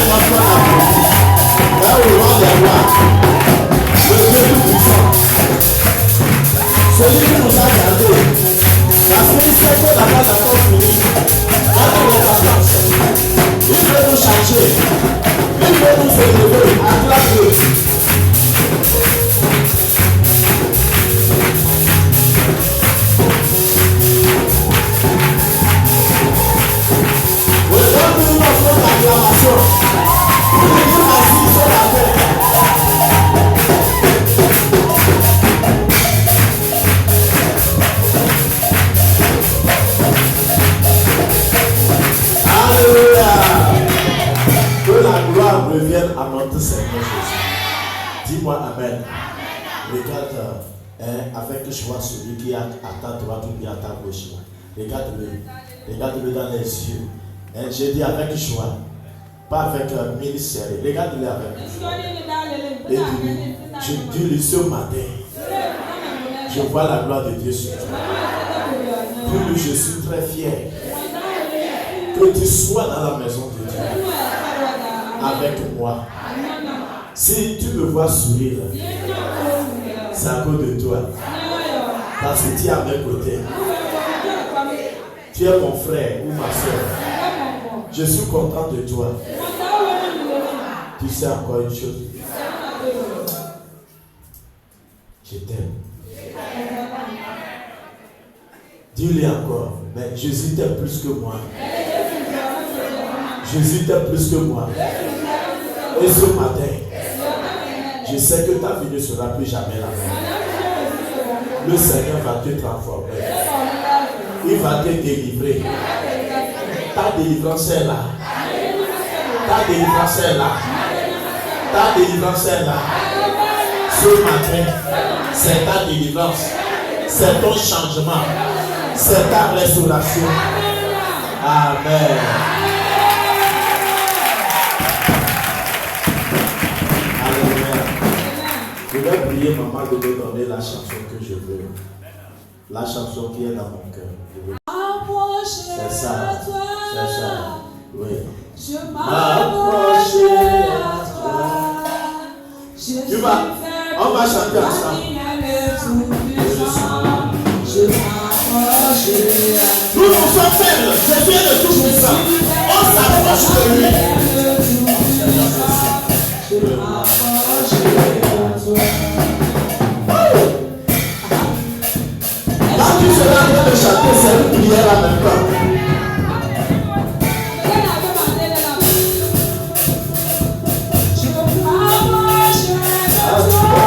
Là où roi des rois, le Dieu tout-puissant, celui qui nous a gardés, parce qu'il sait que la base a encore fini, dans nos vacances, il veut nous changer, il veut nous élever, acclamer. Revienne à notre Seigneur Jésus. Dis-moi Amen. Regarde avec joie celui qui est à ta droite ou bien à ta gauche. Regarde-le. Regarde-le dans les yeux. J'ai dit avec joie. Pas avec mille serré. Regarde-le avec joie. Et dis-lui ce matin. Je vois la gloire de Dieu sur toi. Dis-lui, je suis très fier que tu sois dans la maison de Dieu. Avec moi. Si tu me vois sourire, c'est à cause de toi. Parce que tu es à mes côtés. Tu es mon frère ou ma soeur. Je suis content de toi. Tu sais encore une chose. Je t'aime. Dis-lui encore. Mais Jésus t'aime plus que moi. Jésus t'aime plus que moi. Et ce matin, je sais que ta vie ne sera plus jamais la même. Le Seigneur va te transformer. Il va te délivrer. Ta délivrance est là. Ta délivrance est là. Ta délivrance est là. Ce matin, c'est ta délivrance. C'est ton changement. C'est ta restauration. Amen. Je vais prier maman de me donner la chanson que je veux. La chanson qui est dans mon cœur. C'est ça. C'est ça. Oui. Je m'approcherai à toi. On va chanter ensemble. Nous nous sommes faibles. Je viens de tout puissant. On s'approche de lui. Je m'approcherai à toi. Quand tu seras en train de chanter, c'est une prière en même temps. Je m'approcherai à toi.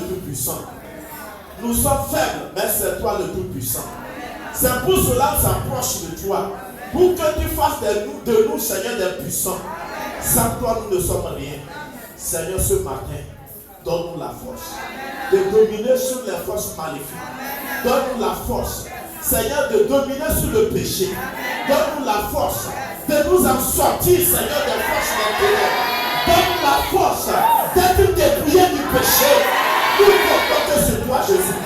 Tout-Puissant. Nous sommes faibles, mais c'est toi le Tout-Puissant. C'est pour cela qu'on s'approche de toi. Pour que tu fasses de nous, Seigneur, des puissants. Sans toi, nous ne sommes rien. Seigneur, ce matin, donne-nous la force de dominer sur les forces maléfiques. Donne-nous la force, Seigneur, de dominer sur le péché. Donne-nous la force de nous en sortir, Seigneur, des forces matérielles. Donne-nous la force d'être dépouillé du péché. Nous comptons que c'est toi, Jésus.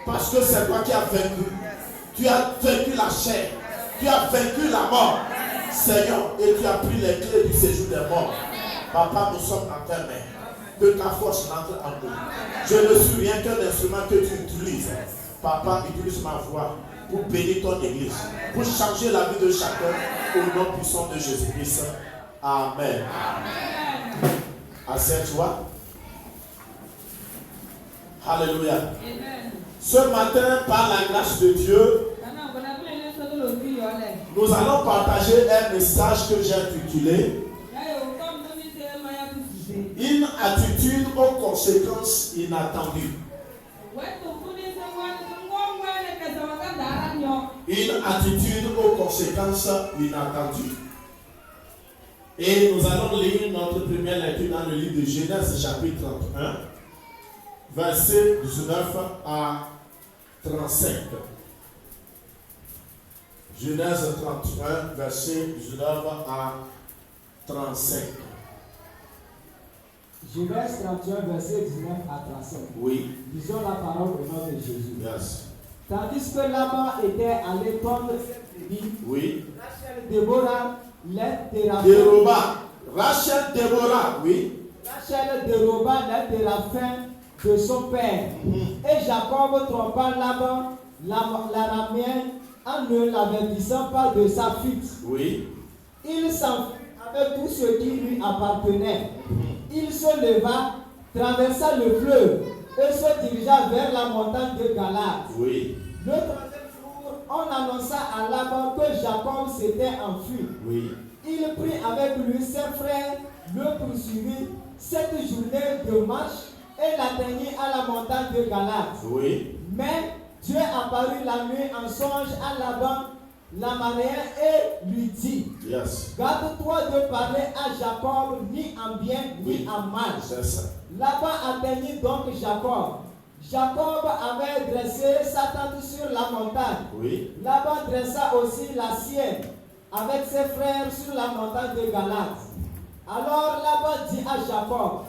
Parce que c'est toi qui as vaincu. Tu as vaincu la chair. Tu as vaincu la mort. Seigneur, et tu as pris les clés du séjour des morts. Papa, nous sommes en tes mains. Que ta force entre en nous. Je ne suis rien qu'un instrument que tu utilises. Papa, utilise ma voix pour bénir ton église, pour changer la vie de chacun au nom puissant de Jésus-Christ. Amen. Assieds-toi. Alléluia. Ce matin, par la grâce de Dieu, nous allons partager un message que j'ai intitulé Une attitude aux conséquences inattendues. Une attitude aux conséquences inattendues. Et nous allons lire notre première lecture dans le livre de Genèse chapitre 31, verset 19 à 35. Genèse 31, verset 19 à 35. Genèse 31, verset 19 à 35. Oui. Lisons la parole au nom de Jésus. Yes. Tandis que Laban était allé tondre ses brebis, Oui. Rachel Déborah, l'aide de Déroba. Rachel Déborah, oui. Rachel déroba l'aide de la faim de son père. Et Jacob trompa Laban, l'araméen, en ne l'avertissant pas de sa fuite. Oui. Il s'enfuit avec tout ce qui lui appartenait. Il se leva, traversa le fleuve et se dirigea vers la montagne de Galade. Oui. Le troisième jour, on annonça à Laban que Jacob s'était enfui. Oui. Il prit avec lui ses frères, le poursuivit cette journée de marche et l'atteignit à la montagne de Galade. Oui. Mais Dieu apparut la nuit en songe à Laban, l'Araméen, et lui dit, Yes. garde-toi de parler à Jacob ni en bien ni en mal. C'est ça. Laban atteignit donc Jacob. Jacob avait dressé sa tente sur la montagne. Oui. Laban dressa aussi la sienne avec ses frères sur la montagne de Galade. Alors Laban dit à Jacob,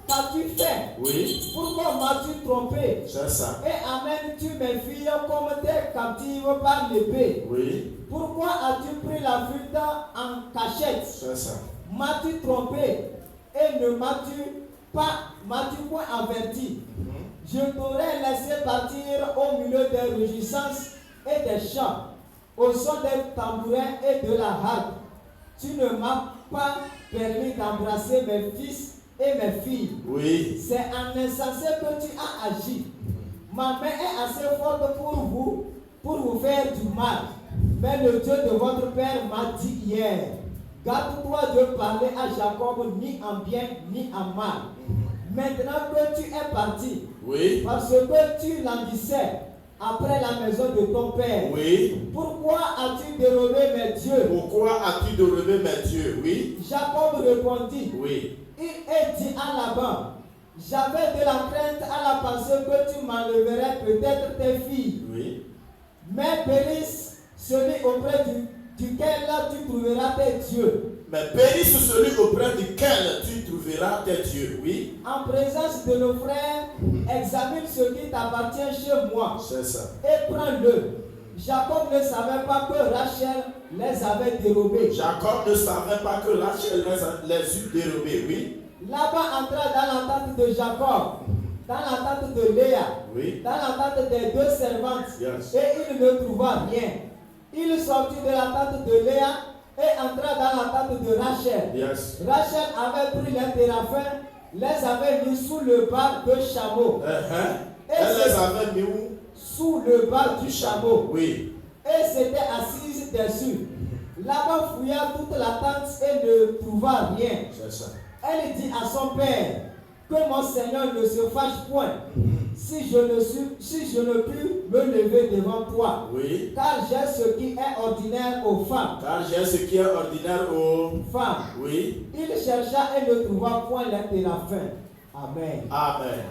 qu'as-tu fait? Oui. Pourquoi m'as-tu trompé? C'est ça. Et amènes-tu mes filles comme tes captives par l'épée? Oui. Pourquoi as-tu pris la fuite en cachette? C'est ça. M'as-tu trompé? Et ne m'as-tu point averti? Je t'aurais laissé partir au milieu des réjouissances et des chants, au son des tambourins et de la harpe. Tu ne m'as pas permis d'embrasser mes fils et mes filles. Oui. C'est en insensé que tu as agi. Ma main est assez forte pour vous faire du mal. Mais le Dieu de votre père m'a dit hier, garde-toi de parler à Jacob ni en bien ni en mal. Maintenant que tu es parti, Oui. parce que tu languissais après la maison de ton père, Oui. pourquoi as-tu dérobé mes dieux? Pourquoi as-tu dérobé mes dieux? Oui. Jacob répondit, Oui. il est dit à Laban, j'avais de la crainte à la pensée que tu m'enlèverais peut-être tes filles. Oui. Mais périsse celui auprès duquel tu trouveras tes dieux. Mais périsse celui auprès duquel tu trouveras tes dieux. Oui. En présence de nos frères, examine ce qui t'appartient chez moi C'est ça. et prends-le. Jacob ne savait pas que Rachel les avait dérobés. Jacob ne savait pas que Rachel les eut dérobés. Oui. Laban entra dans la tente de Jacob, dans la tente de Léa, Oui. dans la tente des deux servantes, Yes. et il ne trouva rien. Il sortit de la tente de Léa et entra dans la tente de Rachel. Yes. Rachel avait pris les téraphins, les avait mis sous le bas de chameau. Elle les avait mis où? Sous le bas du chameau. Oui. Et s'était assise dessus. Laban fouilla toute la tente et ne trouva rien. C'est ça. Elle dit à son père, que mon Seigneur ne se fâche point si je ne puis me lever devant toi. Oui. Car j'ai ce qui est ordinaire aux femmes. Car j'ai ce qui est ordinaire aux femmes. Oui. Il chercha et ne trouva point l'aide de la faim. Amen. Amen.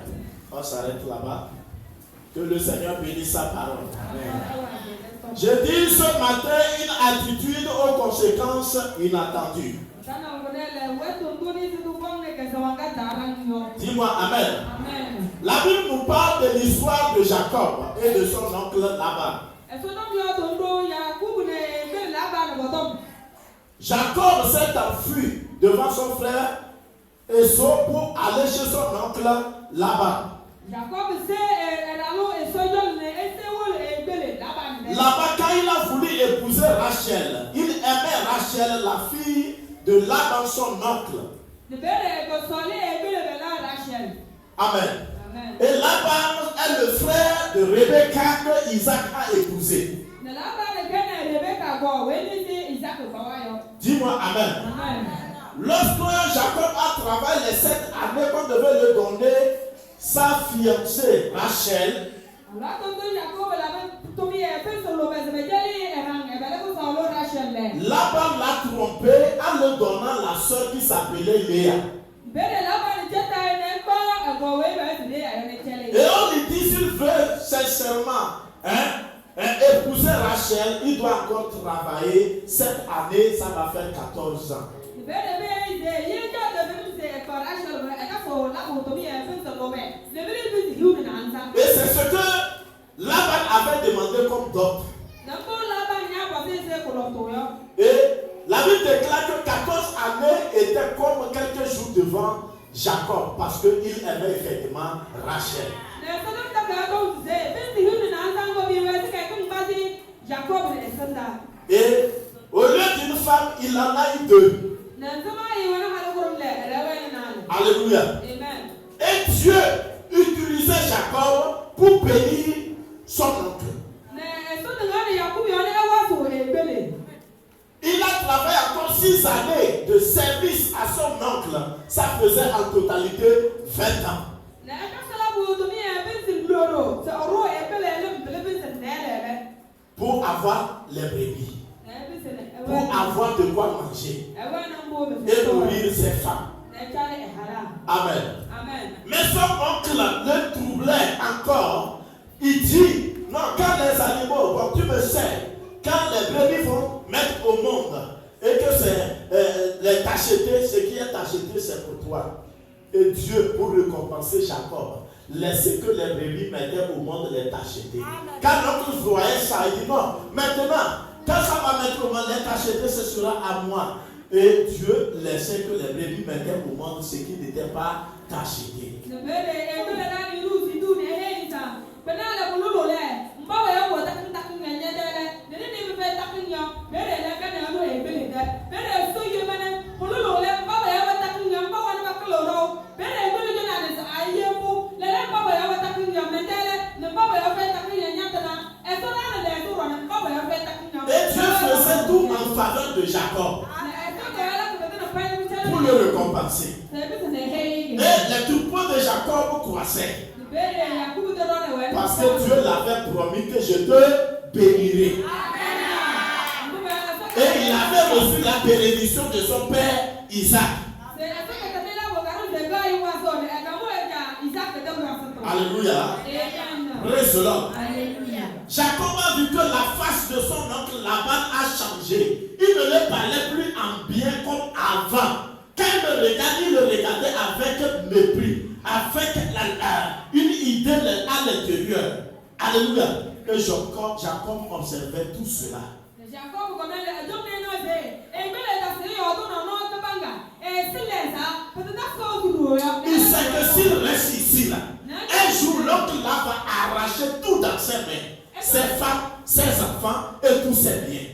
On s'arrête là-bas. Que le Seigneur bénisse sa parole. Amen. Je dis ce matin une attitude aux conséquences inattendues. Dis-moi Amen. Amen. La Bible nous parle de l'histoire de Jacob et de son oncle Laban. Jacob s'est enfui devant son frère Esau pour aller chez son oncle Laban. Laban, quand il a voulu épouser Rachel, il aimait Rachel, la fille de Laban, son oncle. Amen. Et Laban est le frère de Rebecca que Isaac a épousé. Dis-moi Amen. Lorsque Jacob a travaillé les 7 années qu'on devait lui donner sa fiancée Rachel, Laban l'a trompé en lui donnant la soeur qui s'appelait Léa. Et on lui dit s'il veut sincèrement épouser Rachel, il doit encore travailler 7 années, ça va faire 14 ans. Et c'est ce que Laban avait demandé comme dot. Et la Bible déclare que 14 années étaient comme quelques jours devant Jacob parce qu'il aimait effectivement Rachel. Et au lieu d'une femme, il en a eu 2. Alléluia. Et Dieu utilisait Jacob pour bénir son oncle. Il a travaillé encore 6 années de service à son oncle. Ça faisait en totalité 20 ans. Pour avoir les brebis. Pour avoir de quoi manger. Et nourrir ses femmes. Amen. Mais son oncle le troublait encore. Il dit, non, quand les animaux, bon, tu me sais, quand les brebis vont mettre au monde, et que c'est les t'acheter, ce qui est acheté, c'est pour toi. Et Dieu, pour récompenser Jacob, laissait que les brebis mettaient au monde les t'acheter. Quand l'oncle voyait ça, il dit, non, maintenant, quand ça va mettre au monde les t'acheter, ce sera à moi. Et Dieu laissait que les brebis mettaient au monde ce qui n'était pas t'acheté. Et Dieu faisait tout en faveur de Jacob pour le récompenser. Et les troupeaux de Jacob croissaient. Parce que Dieu l'avait promis que je te bénirai. Et il avait reçu la bénédiction de son père Isaac. Alléluia. Praise the Lord. Jacob a vu que la face de son oncle Laban a changé. Il ne le parlait plus en bien comme avant. Quand il le regardait, il le regardait avec mépris, avec une idée à l'intérieur. Alléluia. Et Jacob observait tout cela. Il sait que s'il reste ici, là, un jour l'autre là va arracher tout dans ses mains. Ses femmes, ses enfants et tous ses biens.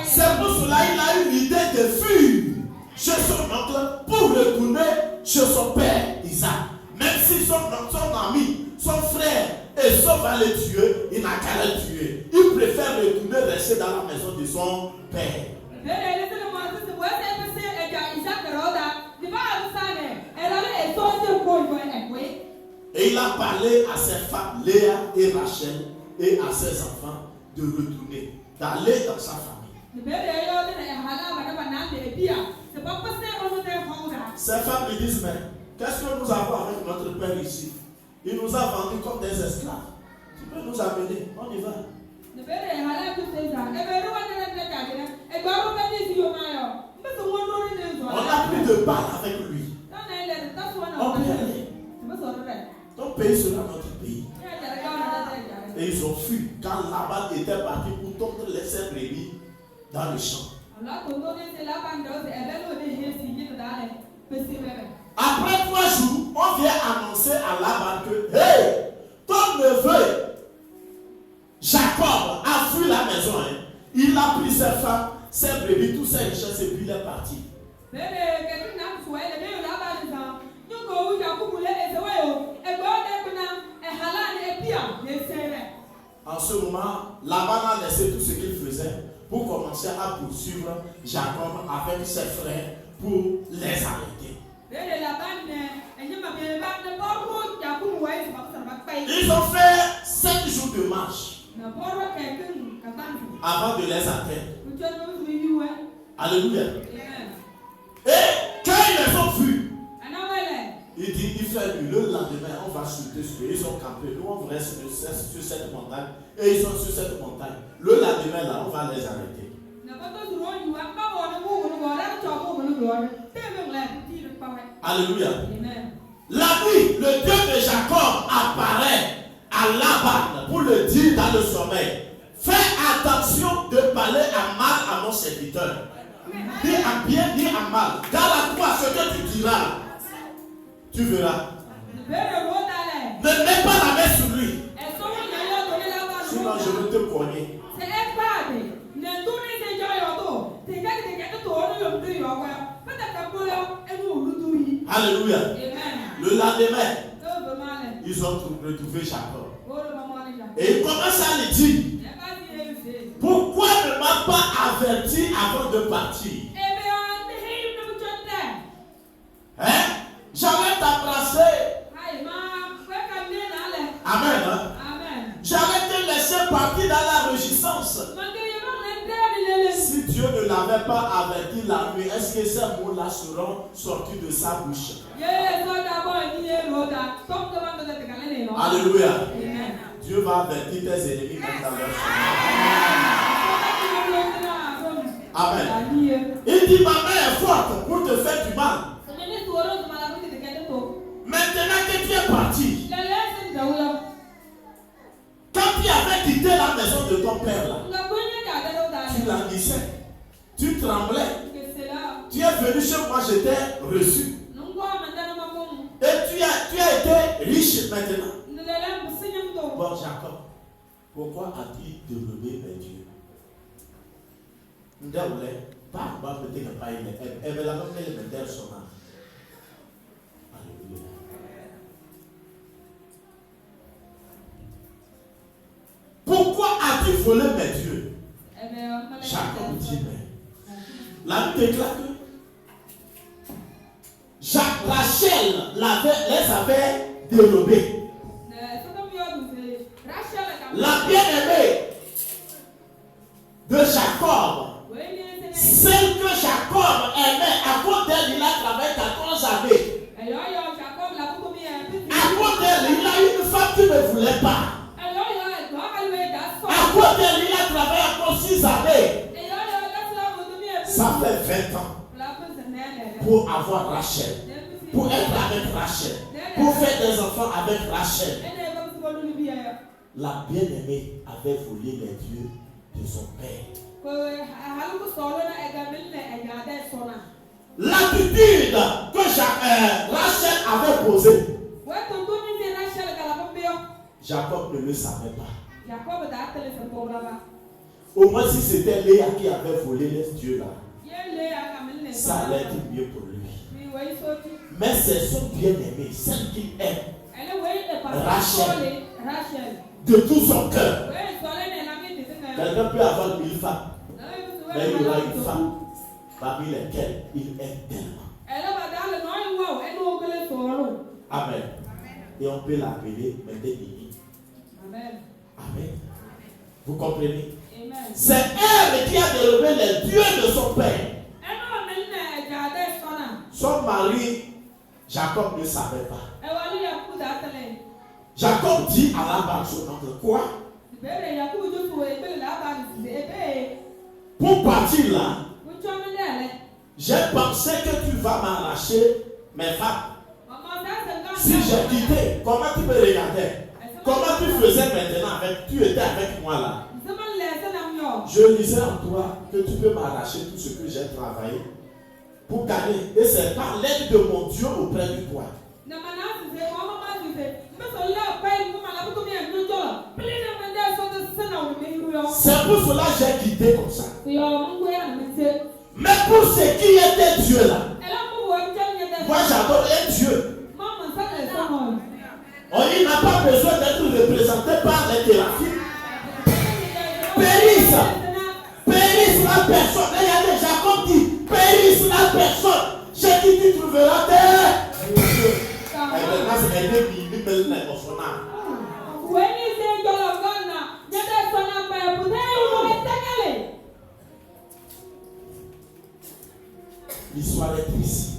C'est pour cela qu'il a eu l'idée de fuir chez son oncle pour retourner chez son père Isaac. Même si son ami, son frère Esau va le tuer, il n'a qu'à le tuer. Il préfère retourner rester dans la maison de son père. parlé à ses femmes, Léa et Rachel, et à ses enfants de retourner, d'aller dans sa famille. Ces femmes lui disent, mais qu'est-ce que nous avons avec notre père ici? Il nous a vendus comme des esclaves. Tu peux nous amener, on y va. On n'a plus de balle avec lui. On peut aller. Ton pays sera notre pays. Et ils ont fui quand Laban était parti pour tondre les sept brebis dans le champ. Après 3 jours, on vient annoncer à Laban que hey, ton neveu Jacob a fui la maison. Hein. Il a pris ses femmes, ses brebis, tous ses richesses et puis il est parti. En ce moment, Laban a laissé tout ce qu'il faisait pour commencer à poursuivre Jacob avec ses frères pour les arrêter. Ils ont fait 7 jours de marche avant de les atteindre. Alléluia. Et quand ils les ont vus, il dit, il fait nuit. Le lendemain, on va chuter sur eux. Ils ont campé. Nous, on reste sur cette montagne. Et ils sont sur cette montagne. Le lendemain, là, on va les arrêter. Alléluia. La nuit, le Dieu de Jacob apparaît à Laban pour le dire dans le sommeil. Fais attention de parler à mal à mon serviteur. Dis à bien, dis à mal. Garde-toi ce que tu diras. Tu verras. Ne mets pas la main sur lui. Sinon, je vais te cogner. Alléluia. Le lendemain, ils ont retrouvé Jacob. Et ils commencent à lui dire, pourquoi ne m'as pas averti avant de partir? Hein? J'allais t'embrasser. Amen. Hein? J'allais te laisser partir dans la réjouissance. Si Dieu ne l'avait pas averti la nuit, est-ce que ces mots-là seront sortis de sa bouche? Alléluia. Dieu va avertir tes ennemis même dans leur chemin. Amen. Il dit, ma main est forte pour te faire du mal. Maintenant que tu es parti, quand tu avais quitté la maison de ton père là, tu languissais, tu tremblais, tu es venu chez moi, je t'ai reçu. Et tu as été riche maintenant. Bon Jacob, pourquoi as-tu dérobé mes dieux? Pourquoi as-tu volé mes dieux? Jacob dit, mais la Bible déclare que Rachel les avait dérobés. La bien-aimée de Jacob, celle que Jacob aimait, à cause d'elle, il a travaillé 14 années. À cause d'elle, il a eu une femme qui ne voulait pas. À cause d'elle, il a travaillé encore 6 années. Ça fait 20 ans pour avoir Rachel, pour être avec Rachel, pour faire des enfants avec Rachel. La bien-aimée avait volé les dieux de son père. L'attitude que Rachel avait posée, Jacob ne le savait pas. Au moins si c'était Léa qui avait volé les dieux là, ça allait être mieux pour lui. Mais c'est son bien-aimé, celle qu'il aime, Rachel, de tout son cœur. Quelqu'un peut avoir 1000 femmes, mais il y aura une femme parmi lesquelles il aime tellement. Amen. et on peut l'appeler Médéini. Amen. Amen. Vous comprenez? Amen. C'est elle qui a dérobé les dieux de son père. Son mari, Jacob ne savait pas. Jacob dit à Laban, son oncle, quoi? Pour partir là, j'ai pensé que tu vas m'arracher mes femmes. Si j'ai quitté, comment tu peux regarder? Comment tu faisais maintenant avec, tu étais avec moi là? Je lisais en toi que tu peux m'arracher tout ce que j'ai travaillé pour gagner. Et c'est par l'aide de mon Dieu auprès de toi. C'est pour cela que j'ai quitté comme ça. Mais pour ce qui était Dieu là, moi j'adore un Dieu. Il n'a pas besoin d'être représenté par les thérapies. Périsse la personne. Regardez, Jacob dit, périsse la personne. Chez qui tu trouveras tes dieux. Et maintenant, c'est un début, il me l'a l'histoire est triste.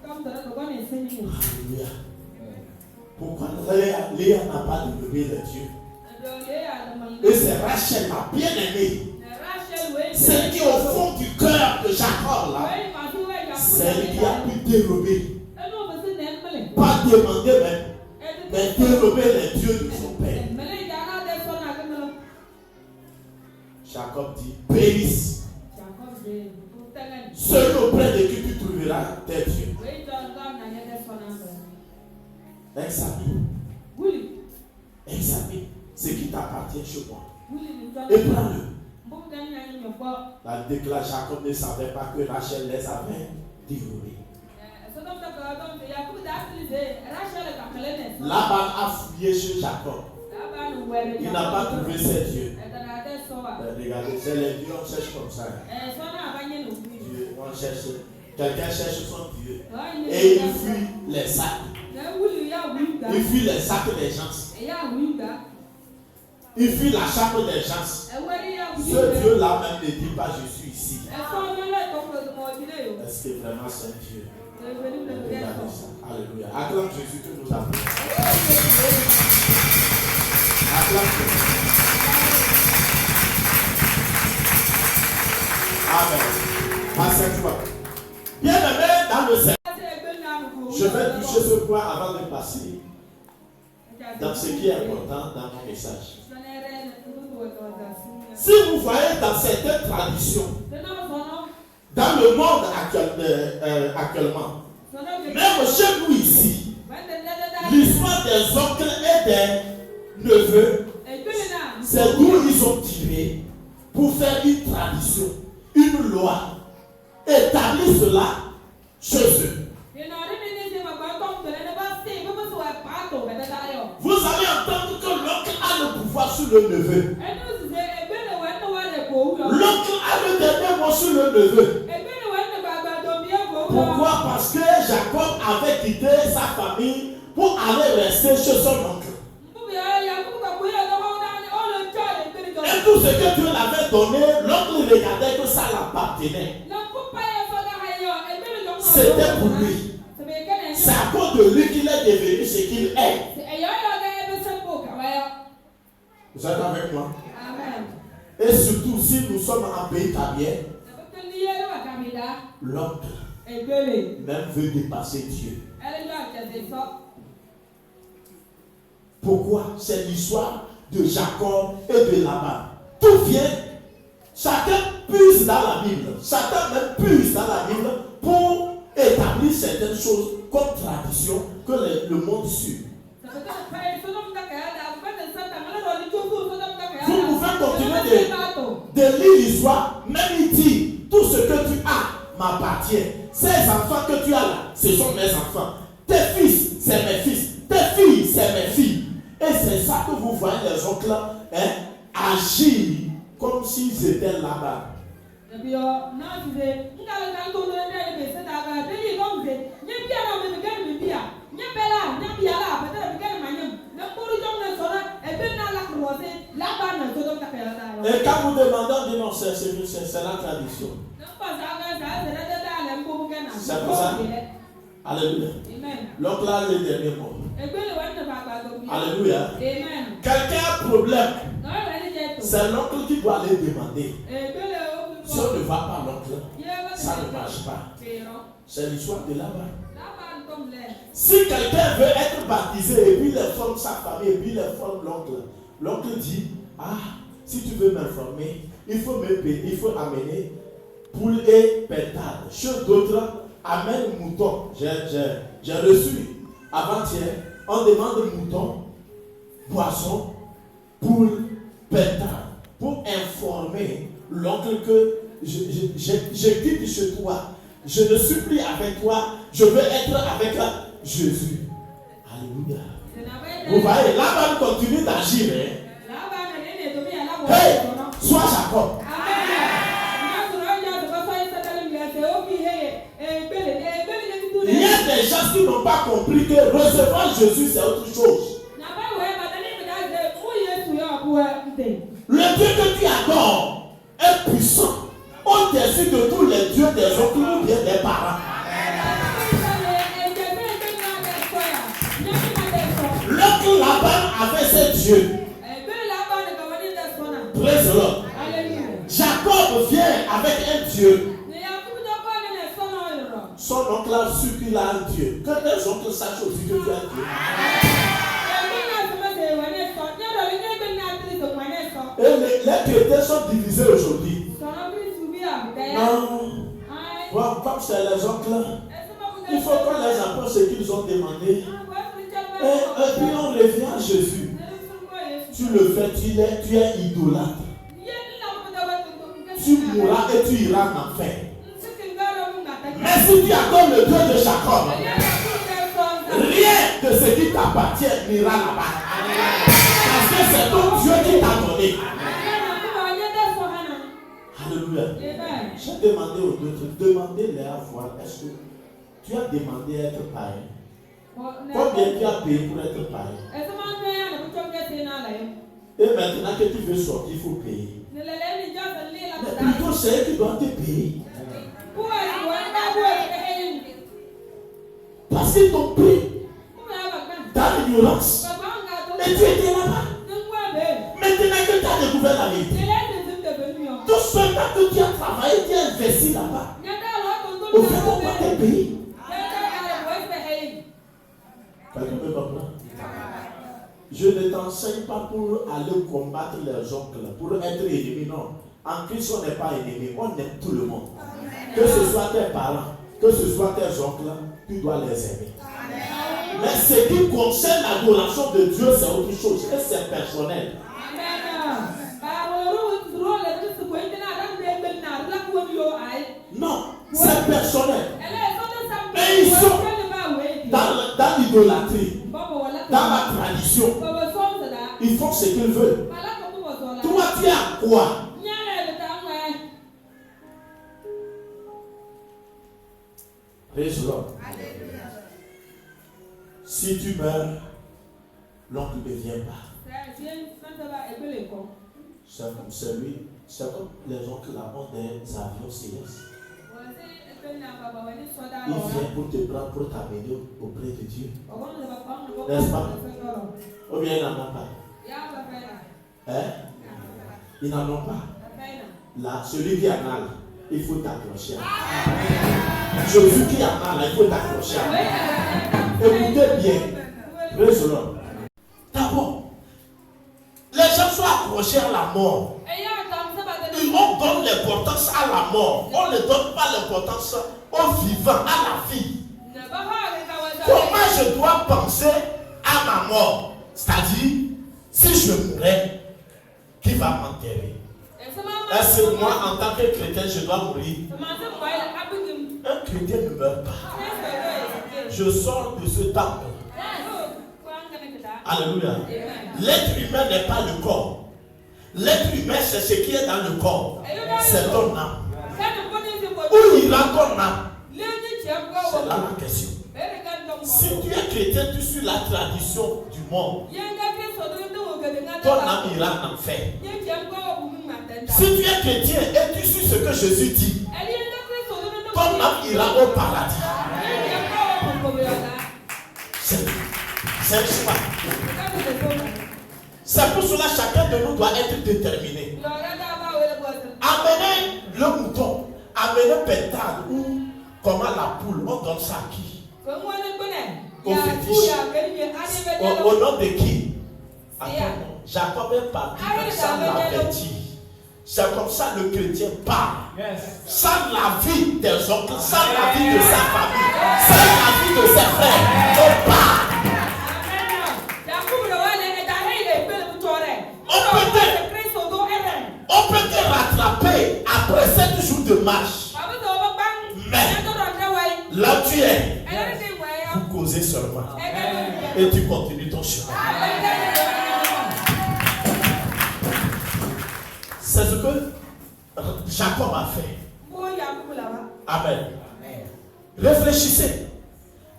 Alléluia. Pourquoi Léa n'a pas développé les dieux? Et c'est Rachel, ma bien-aimée. Celle qui est au fond du cœur de Jacob là. Celle qui a pu dérober. Pas demander même. Mais dérober les dieux de son père. Jacob dit, périsse. Celui auprès de qui tu trouveras tes dieux. Examine. Examine ce qui t'appartient chez moi. Et prends-le. La déclaration, Jacob ne savait pas que Rachel les avait dérobés. Laban a fouillé chez Jacob. Il n'a pas trouvé ses dieux. Regardez, c'est les dieux, on cherche comme ça. Dieu, on cherche. Quelqu'un cherche son Dieu. Et il fuit les sacs. Il fuit les sacs des gens. Il fuit la chape des gens. Ce Dieu-là même ne dit pas je suis ici. Est-ce que vraiment c'est un Dieu? Regardez ça. Alléluia. Acclame Jésus que nous avons. Acclame Jésus. Amen. À cette fois. Bien aimé dans le Seigneur. Je vais toucher ce point avant de passer dans ce qui est important dans mon message. Si vous voyez dans certaines traditions, dans le monde actuellement, même chez nous ici, l'histoire des oncles et des neveux, c'est d'où ils ont tiré pour faire une tradition, une loi, établir cela chez eux. Vous allez entendre que l'oncle a le pouvoir sur le neveu. L'oncle a le dernier mot sur le neveu. Pourquoi? Parce que Jacob avait quitté sa famille pour aller rester chez son oncle. Et tout ce que Dieu l'avait donné, l'oncle regardait que ça l'appartenait. C'était pour lui. C'est à cause de lui qu'il est devenu ce qu'il est. Vous êtes avec moi? Amen. Et surtout si nous sommes en pays tabien, l'oncle même veut dépasser Dieu. Pourquoi? C'est l'histoire de Jacob et de Laban. Tout vient, chacun puise dans la Bible. Chacun même puise dans la Bible pour établir certaines choses comme tradition que le monde suit. Vous pouvez continuer de lire l'histoire. Même il dit, tout ce que tu as m'appartient. Ces enfants que tu as là, ce sont mes enfants. Tes fils, c'est mes fils. Tes filles, c'est mes filles. Et c'est ça que vous voyez les oncles agir comme s'ils étaient là-bas. c'est la tradition. C'est pour ça. Alléluia. L'oncle a le dernier mot. Alléluia. Quelqu'un a un problème. C'est l'oncle qui doit aller demander. Si on ne va pas à l'oncle, ça ne marche pas. C'est l'histoire de Laban. Si quelqu'un veut être baptisé et puis il informe sa famille et puis il informe l'oncle, l'oncle dit, ah, si tu veux m'informer, il faut me payer, il faut amener poule et pétale. Chez d'autres, amène mouton. J'ai reçu avant-hier, on demande mouton, poisson, poule, pétale, pour informer l'oncle que je quitte chez toi. Je ne suis plus avec toi, je veux être avec Jésus. Alléluia. Vous voyez, Laban continue d'agir. Hey, sois Jacob. Il y a des gens qui n'ont pas compris que recevoir Jésus c'est autre chose. Le Dieu que tu adores est puissant. Au-dessus de tous les dieux des oncles ou bien des parents. L'oncle Laban avait ses dieux. Praise the Lord. Jacob vient avec un dieu. Son oncle a su qu'il a un dieu. Que les oncles sachent aussi que tu as un dieu. Et les chrétiens sont divisés aujourd'hui. Non. Bon, comme c'est les oncles, il faut qu'on les apprenne ce qu'ils ont demandé. Et puis on revient à Jésus. Tu le fais, tu es idolâtre. Tu mourras et tu iras en enfer. Mais si tu adores le Dieu de Jacob, rien de ce qui t'appartient n'ira là-bas. Parce que c'est ton Dieu qui t'a donné. Alléluia. J'ai demandé aux deux trucs. Demandez-les à voir. Est-ce que tu as demandé à être païen? Combien tu as payé pour être païen? Et maintenant que tu veux sortir, il faut payer. Mais plutôt c'est eux qui doivent te payer. Parce qu'ils t'ont pris dans l'ignorance. Et tu étais là-bas. Maintenant que tu as découvert la vérité. Tout ce temps que tu as travaillé, tu as investi là-bas. Au fait, on va te payer. Quelqu'un me comprend? Je ne t'enseigne pas pour aller combattre les oncles, pour être ennemi, non. En Christ, on n'est pas ennemi, on aime tout le monde. Que ce soit tes parents, que ce soit tes oncles, tu dois les aimer. Mais ce qui concerne l'adoration de Dieu, c'est autre chose, et c'est personnel. Non, c'est personnel. Et ils sont dans l'idolâtrie, dans la tradition. Ils font ce qu'ils veulent. Toi, tu as quoi? Praise the Lord. Si tu meurs, l'oncle ne vient pas. C'est comme les oncles là ont des avions célestes. Il vient pour te prendre, pour t'amener auprès de Dieu. N'est-ce pas? Ou bien il n'en a pas? Hein? Ils n'en ont pas. Là, celui qui en a là, il faut t'accrocher. Jésus qui en a là, il faut t'accrocher. Écoutez bien. Praise the Lord. D'abord, les gens sont accrochés à la mort. On donne l'importance à la mort. On ne donne pas l'importance au vivant, à la vie. Comment je dois penser à ma mort? C'est-à-dire, si je mourais, qui va m'enterrer? Est-ce que moi, en tant que chrétien, je dois mourir? Un chrétien ne meurt pas. Je sors de ce temple. Alléluia. L'être humain n'est pas le corps. L'être humain, c'est ce qui est dans le corps. C'est ton âme. Où ira ton âme? C'est là la question. Si tu es chrétien, tu suis la tradition du monde. Ton âme ira en enfer. Si tu es chrétien et tu suis ce que Jésus dit, ton âme ira au paradis. C'est un choix. C'est pour cela que chacun de nous doit être déterminé. Amener le mouton, amener pétard ou comment la poule, on donne ça à qui? Au fétiche. Au nom de qui? Jacob est parti sans l'avertir. C'est comme ça le chrétien part. Sans la vie des oncles, sans la vie de sa famille, sans la vie de ses frères, on part. On peut te rattraper après 7 jours de marche. Mais là tu es, vous causez seulement. Et tu continues ton chemin. C'est ce que Jacob a fait. Amen. Réfléchissez.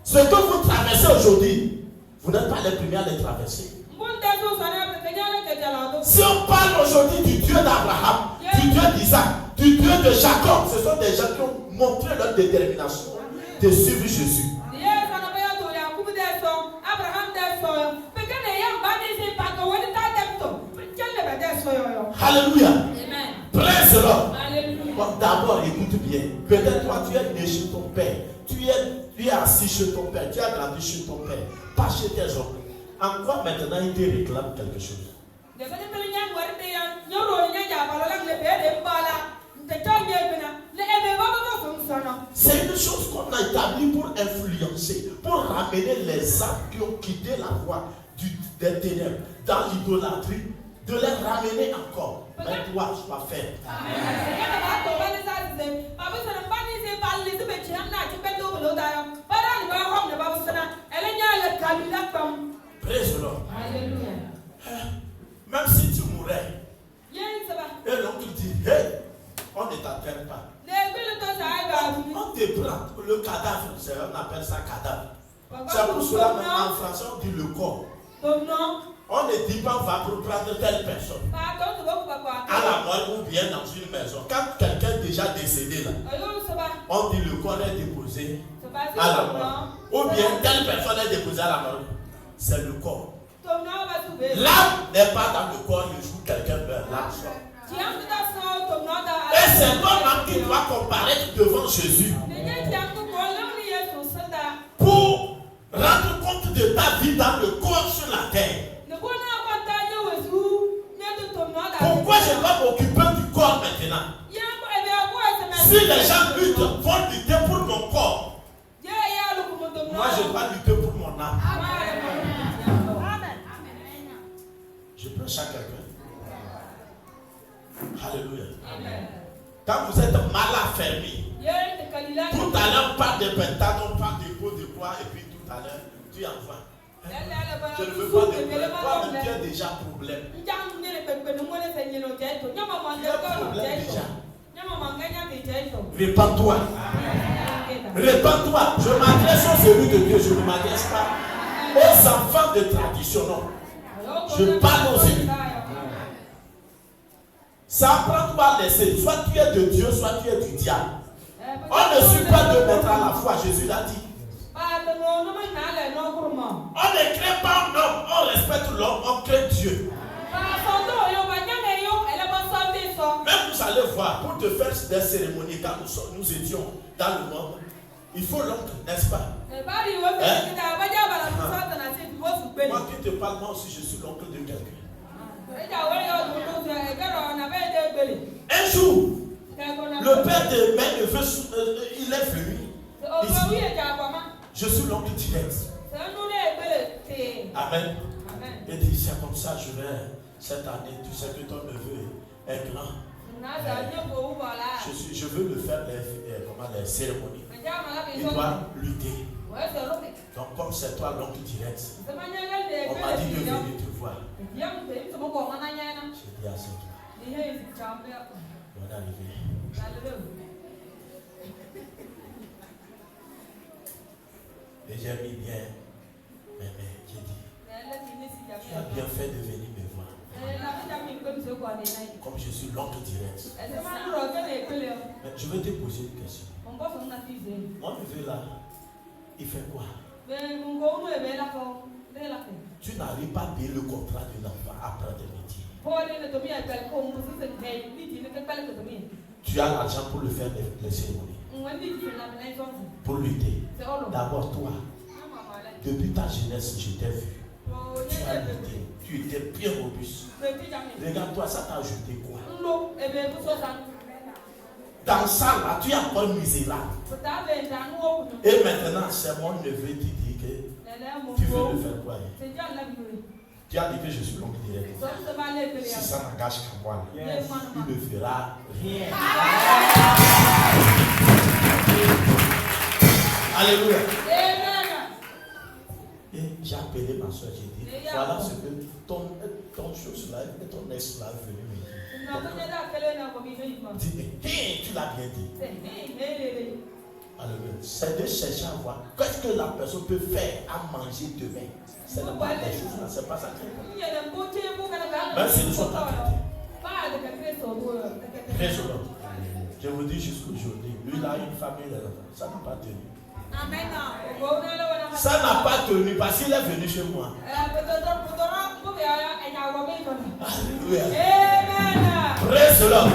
Ce que vous traversez aujourd'hui, vous n'êtes pas les premiers à les traverser. Si on parle aujourd'hui du Dieu d'Abraham, du Dieu d'Isaac, du Dieu de Jacob, ce sont des gens qui ont montré leur détermination de suivre Jésus. Alléluia. Praise-le. D'abord, écoute bien. Peut-être toi, tu es né chez ton père. Tu es assis chez ton père. Tu as grandi chez ton père. Pas chez tes oncles. En quoi maintenant il te réclame quelque chose? C'est une chose qu'on a établie pour influencer, pour ramener les âmes qui ont quitté la voie des ténèbres dans l'idolâtrie, de les ramener encore. Mais toi, tu vas faire. Praise the Lord. Même si tu mourrais, et l'oncle dit, hey, on ne t'appelle pas. On te prend le cadavre, on appelle ça cadavre. C'est pour cela même en français on dit le corps. On ne dit pas on va prendre telle personne à la mort ou bien dans une maison. Quand quelqu'un est déjà décédé là, on dit le corps est déposé à la mort. Ou bien telle personne est déposée à la mort. C'est le corps. L'âme n'est pas dans le corps le jour où quelqu'un meurt. L'âme sort. Et c'est ton âme qui doit comparaître devant Jésus pour rendre compte de ta vie dans le corps sur la terre. Pourquoi je dois m'occuper du corps maintenant? Si les gens luttent, vont lutter pour mon corps, moi je dois lutter pour mon âme. Je prêche à quelqu'un. Alléluia. Quand vous êtes mal affermi, tout à l'heure on parle de pentathlon, on parle de pot de poids, et puis tout à l'heure tu envoies. Je ne veux pas de problème. Toi, tu as déjà problème. Tu as problème déjà. Répands-toi. Répands-toi. Je m'adresse aux élus de Dieu. Je ne m'adresse pas aux enfants de tradition. Non. Je parle aux élus. Ça prend toi laisser. Soit tu es de Dieu, soit tu es du diable. On ne suit pas deux maîtres à la fois. Jésus l'a dit. On ne crée pas un homme, on respecte l'homme, on crée Dieu. Même vous allez voir, pour te faire des cérémonies, quand nous étions dans le monde, il faut l'oncle, n'est-ce pas? Moi qui te parle, moi aussi je suis l'oncle de quelqu'un. Un jour, le père de mes neveux, il est venu ici. Je suis l'oncle direct. Amen. Et dit, c'est comme ça, je vais, cette année, tu sais que ton neveu est grand. Je veux le faire les cérémonies. Il doit lutter. Donc comme c'est toi l'oncle direct, on m'a dit de venir te voir. J'ai dit à c'est toi. On est arrivé. Et j'ai mis bien, mais j'ai dit, tu as bien fait de venir me voir. Comme je suis l'oncle direct. Mais je vais te poser une question. Mon neveu là, il fait quoi? Tu n'arrives pas à payer le contrat de l'enfant après tes métiers. Tu as l'argent pour le faire les cérémonies. Pour lutter. D'abord toi, depuis ta jeunesse, je t'ai vu. Tu as lutté. Tu étais bien robuste. Regarde-toi, ça t'a ajouté quoi? Dans ça là, tu es encore misérable. Et maintenant, c'est mon neveu qui dit que tu veux le faire quoi? Tu as dit que je suis l'oncle direct. Si ça n'engage qu'à moi, il ne fera rien. Alléluia. Et j'ai appelé ma soeur, j'ai dit, voilà ce que ton chose là, ton ex là est venu me dire. Dis, mais tu l'as bien dit. Alléluia. C'est de chercher à voir qu'est-ce que la personne peut faire à manger demain. Ce n'est pas des choses là, c'est pas ça. Même si nous sommes pas traités. Je vous dis jusqu'aujourd'hui, lui il a une famille, ça n'a pas tenu. Amen. Ça n'a pas tenu parce qu'il est venu chez moi. Alléluia. Praise the Lord.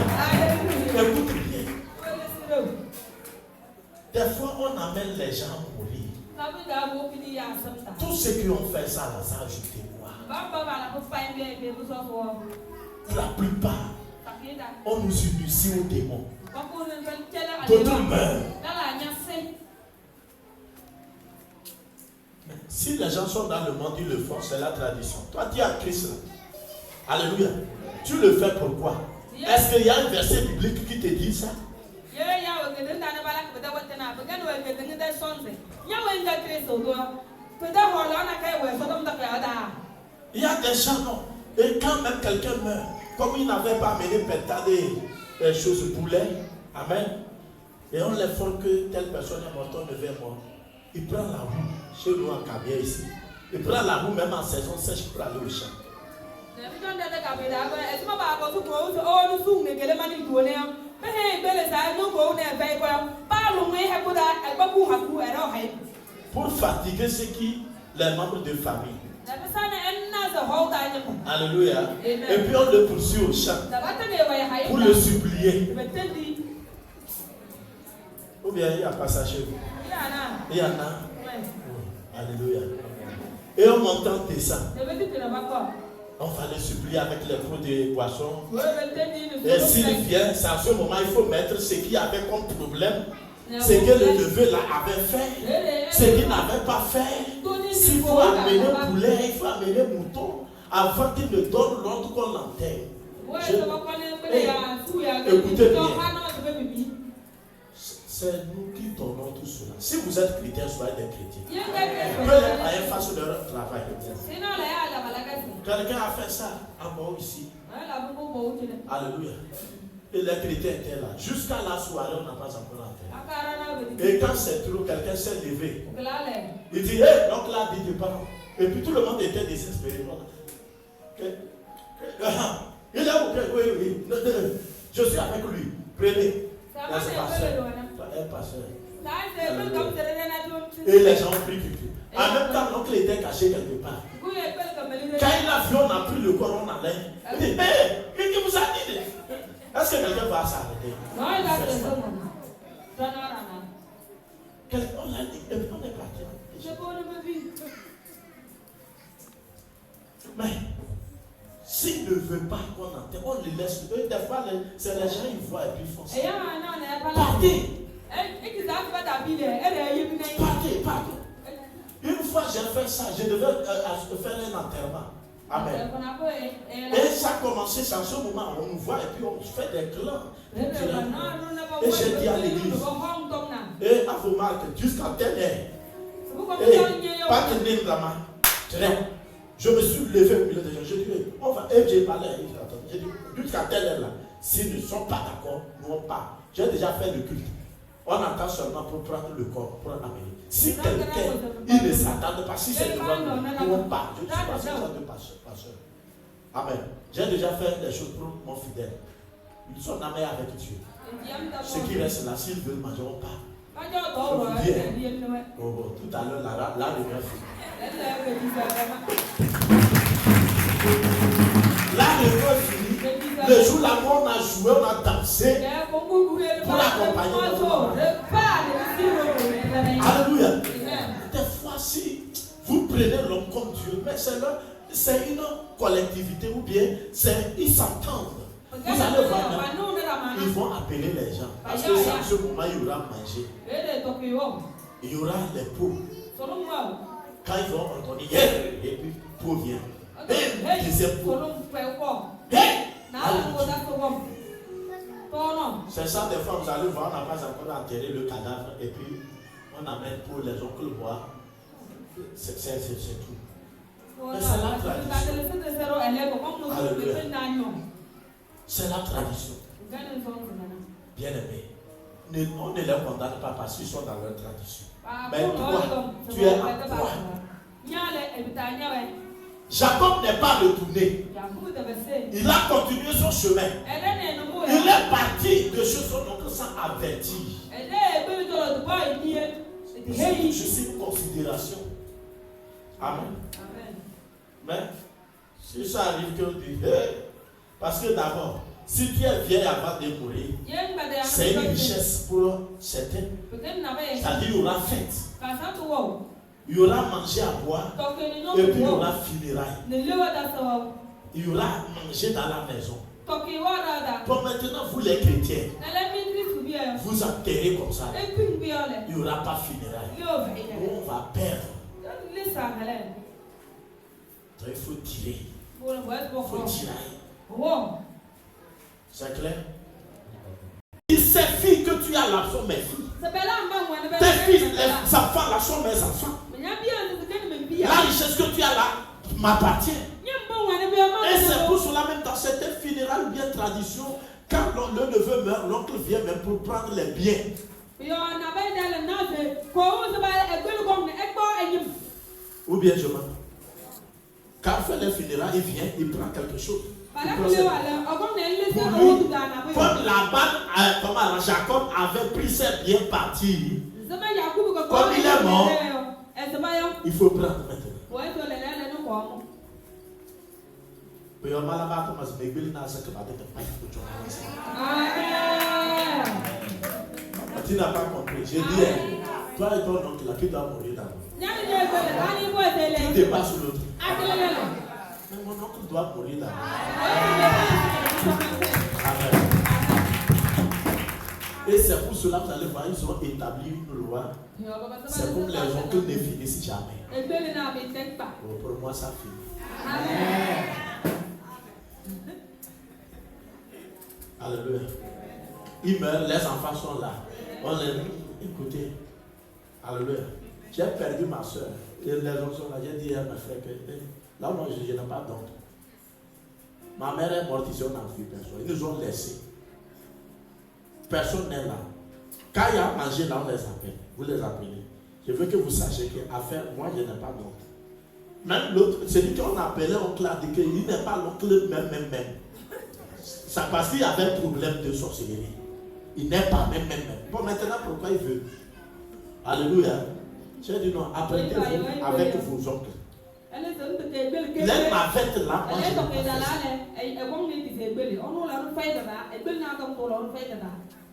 Écoute bien. Des fois, on amène les gens à mourir. Tous ceux qui ont fait ça, là, ça a ajouté quoi? La plupart, on nous initie aux démons. D'autres meurent. Si les gens sont dans le monde, ils le font, c'est la tradition. Toi, tu es à Christ. Alléluia. Tu le fais pourquoi? Est-ce qu'il y a un verset biblique qui te dit ça? Il y a des gens, non. Et quand même quelqu'un meurt, comme il n'avait pas amené pétard des choses poulet, amen. Et on les fait que telle personne est morte, on devait mort. Il prend la roue, chez nous en Cabia ici. Il prend la roue même en saison sèche pour aller au champ. Pour fatiguer ceux qui, les membres de famille. Alléluia. Et puis on le poursuit au champ pour le supplier. Ou bien il n'y a pas ça chez vous? Il y en a. Alléluia. Et en montant descend. On va le supplier avec les pots de poisson. Et s'il vient, c'est à ce moment il faut mettre ce qu'il avait comme problème. Ce que le neveu là avait fait. Ce qu'il n'avait pas fait. S'il faut amener poulet, il faut amener mouton. Avant qu'il ne donne l'ordre qu'on l'enterre. Écoutez bien. C'est nous qui donnons tout cela. Si vous êtes chrétien, soyez des chrétiens. Que les païens fassent leur travail. Quelqu'un a fait ça à moi ici. Alléluia. Et les chrétiens étaient là. Jusqu'à la soirée, on n'a pas encore enterré. Et quand c'est trop, quelqu'un s'est levé. Il dit, hé, donc là, dit du pardon. Et puis tout le monde était désespéré. Il est où? Oui. Je suis avec lui. Prenez. Là, c'est pasteur. Un pasteur. Et les gens ont pris pipi. En même temps, l'oncle était caché quelque part. Quand il a vu, on a pris le corps, on allait. Il dit, hé, qu'est-ce que vous avez dit? Est-ce que quelqu'un va s'arrêter? Non, il a fait ça. On l'a dit, et puis on est parti. Mais, s'il ne veut pas qu'on enterre, on le laisse. Des fois, c'est les gens, ils voient et puis ils font ça. Partez. Partez. Une fois j'ai fait ça, je devais faire un enterrement. Amen. Et ça a commencé, c'est en ce moment, on nous voit et puis on fait des clans. Et j'ai dit à l'église, et à vos marques, jusqu'à telle heure. Et pas tenir la main. Je me suis levé au milieu des gens. Je dis, on va. Et j'ai parlé. J'ai dit, jusqu'à telle heure là, s'ils ne sont pas d'accord, nous on part. J'ai déjà fait le culte. On attend seulement pour prendre le corps, pour l'amener. Si quelqu'un, il ne s'attend pas, si c'est devant nous, nous on part. Je ne suis pas ce genre de pasteur. Amen. J'ai déjà fait des choses pour mon fidèle. Ils sont amis avec Dieu. Ceux qui restent là, s'ils veulent manger, on part. Oh, bon, tout à l'heure, la lumière finit. La lumière finit. Le jour là où on a joué, on a dansé pour l'accompagner. Alléluia. Des fois, si vous prenez l'homme comme Dieu, mais c'est une collectivité ou bien ils s'entendent. Vous allez voir, ils vont appeler les gens. Parce que à ce moment, il y aura manger. Il y aura les pots. Quand ils vont entendre, et puis pot vient. Et deuxième pot. C'est ça, des fois, vous allez voir, on n'a pas encore enterré le cadavre. Et puis, on amène pour les oncles boire. C'est tout. Mais c'est la tradition. Alléluia. C'est la tradition. Bien aimé. On ne les condamne pas parce qu'ils sont dans leur tradition. Mais toi, tu es à toi. Jacob n'est pas retourné. Il a continué son chemin. Il est parti de chez son oncle sans avertir. C'est juste une considération. Amen. Mais si ça arrive que tu dis, parce que d'abord, si tu es vieille avant de mourir, c'est une richesse pour certains. C'est-à-dire qu'il y aura fête. Il y aura manger à boire. Et puis il y aura funérailles. Il y aura manger dans la maison. Pour maintenant, vous les chrétiens, vous enterrez comme ça. Il n'y aura pas funérailles. On va perdre. Il faut tirer. Il faut tirer. C'est clair? Et ces filles que tu as là sont mes filles. Tes filles, les enfants là sont mes enfants. La richesse que tu as là m'appartient. Et c'est pour cela même dans certaines funérailles bien tradition, quand le neveu meurt, l'oncle vient même pour prendre les biens. Ou bien je m'en. Quand on fait les funérailles, il vient, il prend quelque chose. Comme Jacob avait pris ses biens partis, comme il est mort, il faut prendre maintenant. Tu n'as pas compris. J'ai dit, toi et ton oncle, là, qui doit mourir d'abord. Tu dépasses l'autre. Mais mon oncle doit mourir d'abord. Amen. Et c'est pour cela que vous allez voir, ils ont établi une loi. C'est comme les oncles ne finissent jamais. Pour moi, ça finit. Amen. Alléluia. Ils meurent, les enfants sont là. On les dit, écoutez, alléluia. J'ai perdu ma soeur. Et les autres sont là. J'ai dit à mes frères que là, moi, je n'ai pas d'oncle. Ma mère est morte ici, on n'a vu personne. Ils nous ont laissés. Personne n'est là. Quand il y a à manger, là, on les appelle. Vous les appelez. Je veux que vous sachiez qu'affaire, moi, je n'ai pas d'oncle. Même l'autre, celui qu'on appelait oncle a dit qu'il n'est pas l'oncle même. C'est parce qu'il y avait un problème de sorcellerie. Il n'est pas même. Bon, maintenant, pourquoi il veut? Alléluia. J'ai dit non, apprêtez-vous avec vos oncles. Les navettes là, moi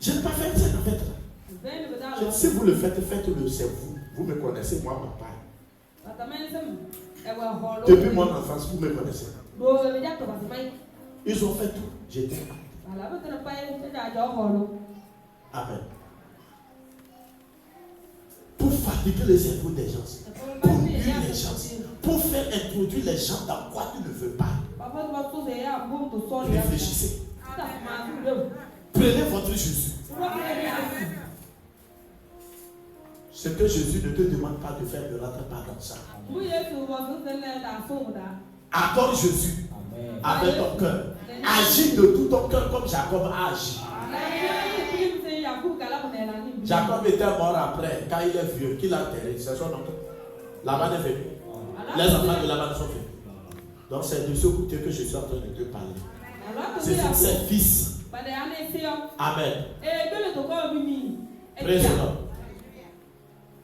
je n'ai pas fait ces navettes là. Si vous le faites, faites-le, c'est vous. Vous me connaissez, moi, ma part. Depuis mon enfance, vous me connaissez. Ils ont fait tout. J'étais là. Amen. Pour fatiguer les cerveaux des gens, pour nuire les gens, pour faire introduire les gens dans quoi tu ne veux pas. Réfléchissez. Prenez votre Jésus. Ce que Jésus ne te demande pas de faire, ne rentre pas dans ça. Accorde Jésus avec ton cœur. Agis de tout ton cœur comme Jacob a agi. Jacob était mort après, quand il est vieux, qu'il a enterré. C'est son oncle. Laban est venu. Les enfants de Laban sont venus. Donc c'est de ce côté que je suis en train de te parler. C'est ses fils. Amen. Praise the Lord.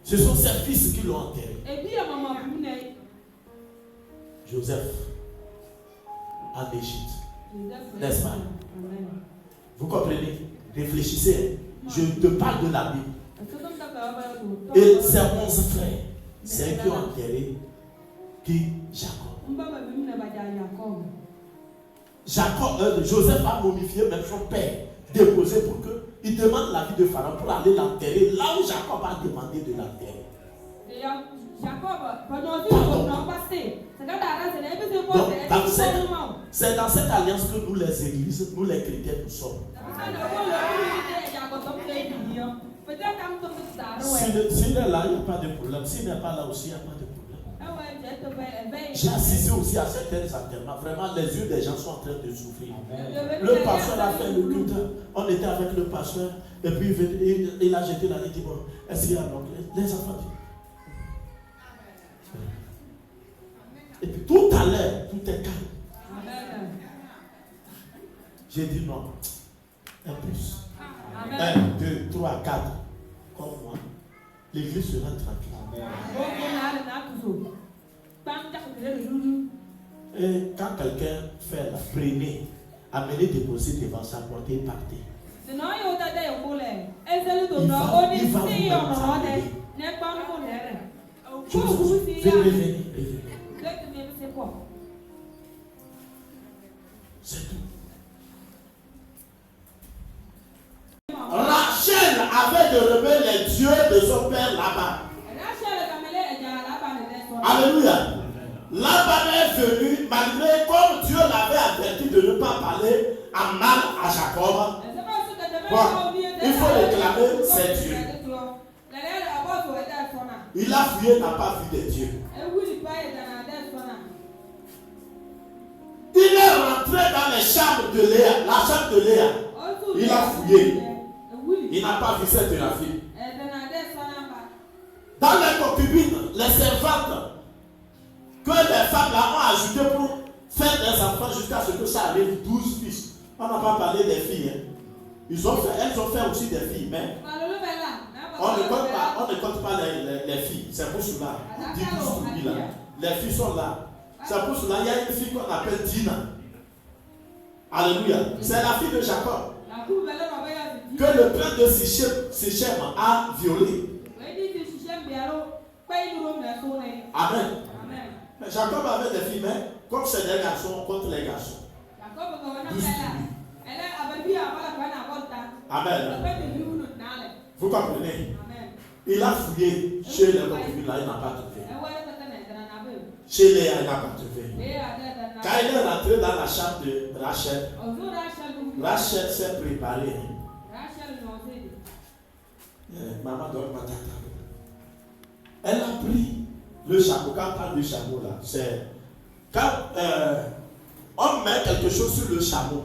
Ce sont ses fils qui l'ont enterré. Joseph en Égypte. N'est-ce pas? Vous comprenez? Réfléchissez. Je te parle de la Bible. Et ses 11 frères, c'est eux qui ont enterré qui? Joseph a momifié même son père, déposé pour qu'il demande l'avis de Pharaon pour aller l'enterrer là où Jacob a demandé de l'enterrer. C'est dans cette alliance que nous les églises, nous les chrétiens, nous sommes. S'il est là, il n'y a pas de problème. S'il n'est pas là aussi, il n'y a pas de problème. J'ai assisté aussi à certains enterrements. Vraiment, les yeux des gens sont en train de souffrir. Le pasteur a fait le culte. On était avec le pasteur. Et puis il a jeté la lettre. Bon, est-ce qu'il y a donc les enfants? Et puis tout à l'heure, tout est calme. J'ai dit non. Un plus. 1, 2, 3, 4. Comme moi. L'église sera tranquille. Et quand quelqu'un fait la prenez, amenez déposer devant sa porte et partez. Il va vous venez. C'est tout. Rachel avait de remettre les dieux de son père là-bas. Alléluia. Laban est venu, malgré comme Dieu l'avait averti de ne pas parler en mal à Jacob. Bon, il faut réclamer ses dieux. Il a fouillé, n'a pas vu des dieux. Il est rentré dans les chambres de Léa, la chambre de Léa. Il a fouillé. Il n'a pas vu cette fille. Dans les concubines, les servantes que les femmes là ont ajouté pour faire des enfants jusqu'à ce que ça arrive 12 fils. On n'a pas parlé des filles. Hein. Elles ont fait aussi des filles, mais on ne compte pas les filles. C'est pour cela. Les filles sont là. C'est pour cela qu'il y a une fille qu'on appelle Dina. Alléluia. C'est la fille de Jacob que le prince de Sichem a violée. Amen. Mais Jacob avait des filles, mais comme c'est des garçons contre les garçons. Amen. Vous comprenez? Il a fouillé chez les concubines, là, il n'a pas trouvé. Chez Léa, il n'a pas trouvé. Quand il est rentré dans la chambre de Rachel, Rachel s'est préparée. Maman donne ma tata. Elle a pris le chameau. Quand on parle du chameau là, c'est quand on met quelque chose sur le chameau,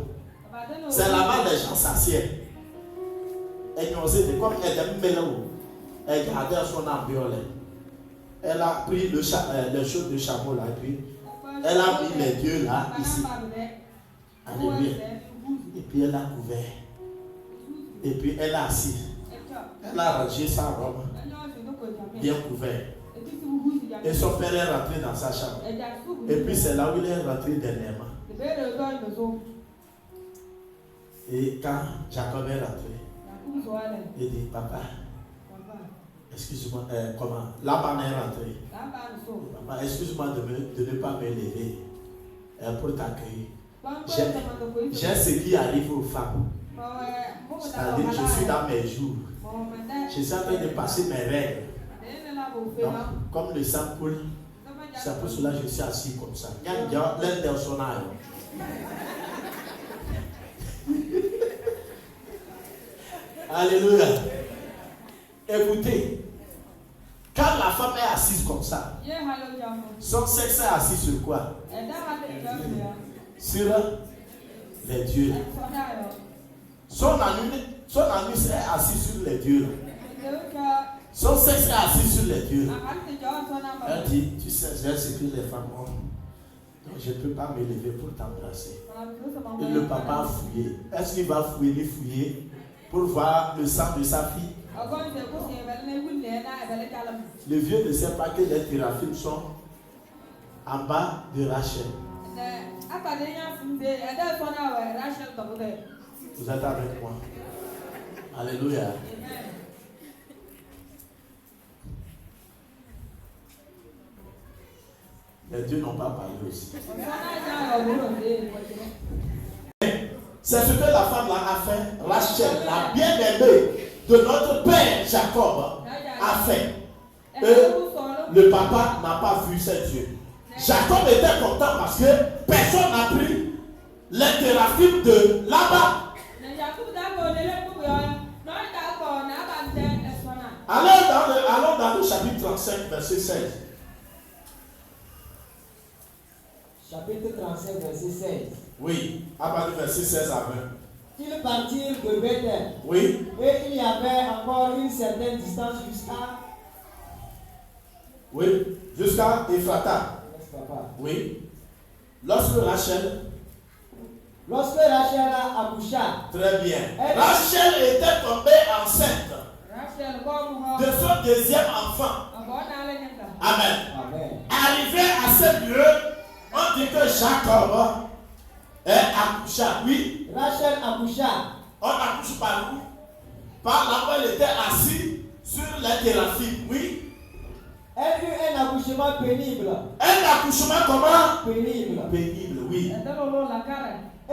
c'est là-bas les gens s'assiedent. Elle comme elle aime mélanger. Elle gardait son ambiance. Elle a pris le choses de chameau là, et puis elle a mis les dieux là, ici. Alléluia. Et puis elle a couvert. Et puis elle a assis. Elle a rangé sa robe, bien couvert. Et son père est rentré dans sa chambre. Et puis c'est là où il est rentré dernièrement. Et quand Jacob est rentré, il dit, papa, excuse-moi, comment? Laban est rentré. Papa, excuse-moi de ne pas me lever pour t'accueillir. J'ai ce qui arrive aux femmes. C'est-à-dire que je suis dans mes jours. Je suis en train de passer mes règles. Donc, comme le sang coule, c'est pour cela que je suis assis comme ça. Il y a un personnage. Alléluia. Écoutez, quand la femme est assise comme ça, son sexe est assis sur quoi? Sur les dieux. Son anus est assis sur les dieux. Son sexe est assis sur les dieux. Elle dit, tu sais, j'ai ce que les femmes ont. Je ne peux pas me lever pour t'embrasser. Et le papa a fouillé. Est-ce qu'il va fouiller pour voir le sang de sa fille? Le vieux ne sait pas que les théraphim sont en bas de Rachel. Vous êtes avec moi? Alléluia. Les dieux n'ont pas parlé aussi. C'est ce que la femme là a fait. Rachel, la bien-aimée de notre père Jacob, a fait. Et le papa n'a pas vu ses yeux. Jacob était content parce que personne n'a pris les théraphim de là-bas. Allons dans le chapitre 35, verset 16. Chapitre 35, verset 16. Oui, à partir du verset 16 à 20. Ils partirent de Bethel. Oui. Et il y avait encore une certaine distance jusqu'à Ephrata. Oui. Lorsque Rachel accoucha. Très bien. Rachel était tombée enceinte de son deuxième enfant. Amen. Arrivé à ce lieu, on dit que Jacob accoucha. Oui. Rachel accoucha. On accouche par où? Par là où elle était assise sur les théraphim. Oui. Elle eut un accouchement pénible. Un accouchement comment? Pénible, oui.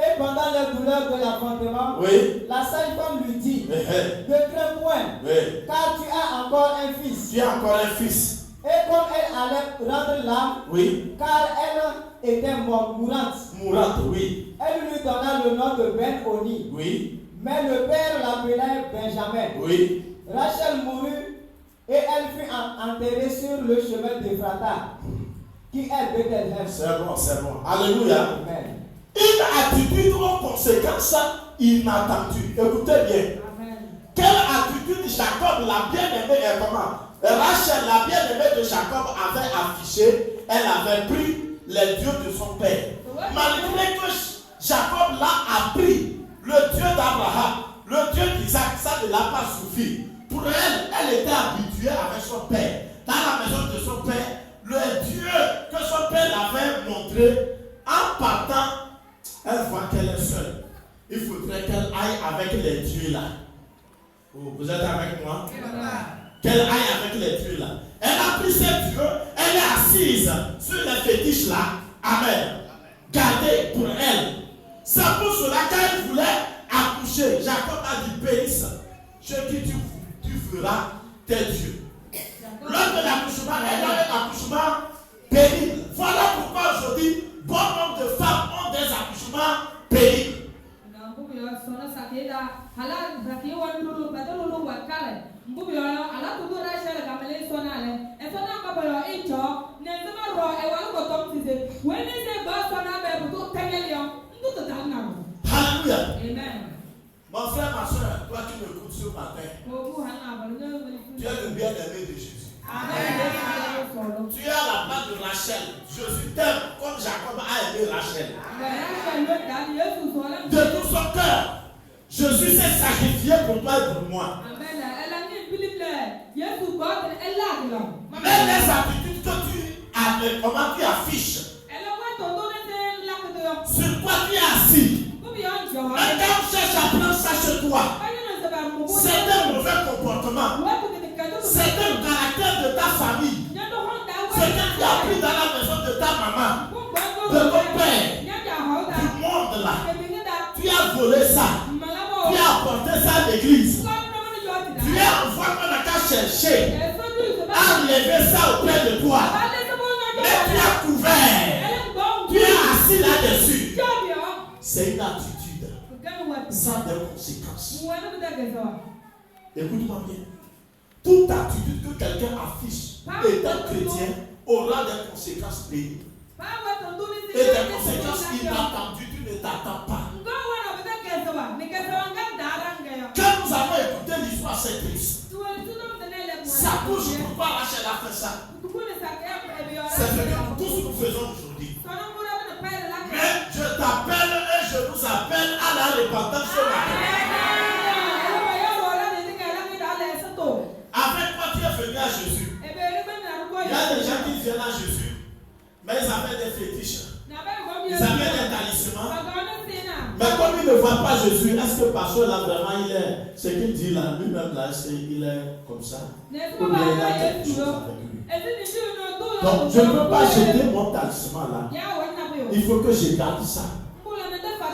Et pendant les douleurs de l'enfantement, oui, la sage-femme lui dit, ne crains point, oui, car tu as encore un fils. Tu as encore un fils. Et comme elle allait rendre l'âme, oui, car elle était mourante, oui, elle lui donna le nom de Ben-Oni. Oui. Mais le père l'appelait Benjamin. Oui. Rachel mourut et elle fut enterrée sur le chemin d'Ephrata, qui est Bethléem. C'est bon. Alléluia. Amen. Une attitude aux conséquences inattendues. Écoutez bien. Amen. Quelle attitude Jacob, la bien-aimée, Rachel, la bien-aimée de Jacob, avait affiché? Elle avait pris les dieux de son père. Malgré que Jacob l'a appris, le Dieu d'Abraham, le Dieu d'Isaac, ça ne l'a pas suffi. Pour elle, elle était habituée avec son père. Dans la maison de son père, le Dieu que son père l'avait montré, en partant, elle voit qu'elle est seule. Il faudrait qu'elle aille avec les dieux là. Vous êtes avec moi? Qu'elle aille avec les dieux là. Elle a pris ses dieux, elle est assise sur les fétiches là. Amen. Gardez pour elle. C'est pour cela qu'elle voulait accoucher. Jacob a dit, bénisse ce qui tu feras tes dieux. Lors de l'accouchement, elle a un accouchement pénible. Voilà pourquoi aujourd'hui, bon nombre de femmes ont des accouchements pénibles. Alléluia. Amen. Mon frère, ma soeur, toi qui m'écoutes ce matin, tu es le bien-aimé de Jésus. Amen. Tu es à la place de Rachel. Jésus t'aime comme Jacob a aimé Rachel. De tout son cœur, Jésus s'est sacrifié pour toi et pour moi. Mais les attitudes que comment tu affiches, sur quoi tu es assis, même quand on cherche à prendre ça chez toi, c'est un mauvais comportement, c'est un caractère de ta famille, ce que tu as pris dans la maison de ta maman, de ton père, du monde là. Tu as volé ça, tu as apporté ça à l'église, tu as envoyé qu'on a qu'à chercher à enlever ça auprès de toi, mais tu as couvert, tu es assis là-dessus. C'est une attitude sans des conséquences. Écoute-moi bien. Toute attitude que quelqu'un affiche étant chrétien aura des conséquences pénibles. Et des conséquences inattendues, tu ne t'attends pas. Quand nous avons écouté l'histoire, c'est triste. Ça touche pourquoi Rachel a fait ça. C'est ce que nous tous nous faisons aujourd'hui. Mais je t'appelle et je vous appelle à la repentance ce matin. Avec quoi tu es venu à Jésus? Il y a des gens qui viennent à Jésus, mais ils avaient des fétiches. Ils avaient des talismans. Mais comme ils ne voient pas Jésus, est-ce que le pasteur là vraiment il est, ce qu'il dit là, lui-même là, il est comme ça? Ou bien il a quelque chose avec lui? Donc je ne peux pas jeter mon talisman là. Il faut que je garde ça.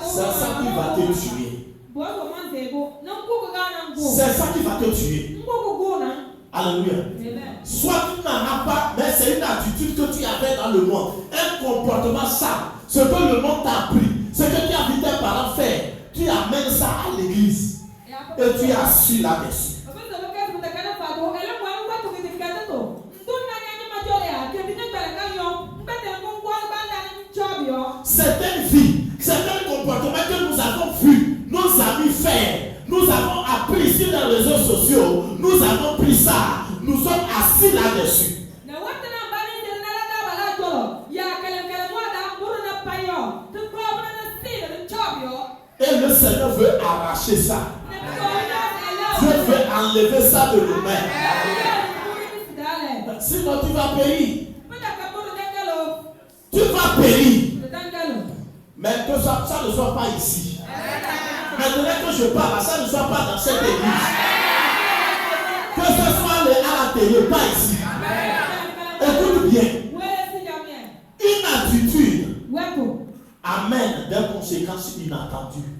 C'est ça qui va te tuer. C'est ça qui va te tuer. Alléluia. Soit tu n'en as pas, mais c'est une attitude que tu avais dans le monde. Un comportement sale. Ce que le monde t'a appris. Ce que tu as vu tes parents faire. Tu amènes ça à l'église. Et tu as su là-dessus. Certaines vies, certains comportements que nous avons vus nos amis faire, nous avons appris sur les réseaux sociaux, nous avons pris ça, nous sommes assis là-dessus. Et le Seigneur veut arracher ça. Dieu veut enlever ça de nos mains. Sinon tu vas périr. Tu vas périr. Mais que ça ne soit pas ici. Maintenant que je parle, ça ne soit pas dans cette église. Que ce soit à la télé, pas ici. Écoute bien. Une attitude amène des conséquences inattendues.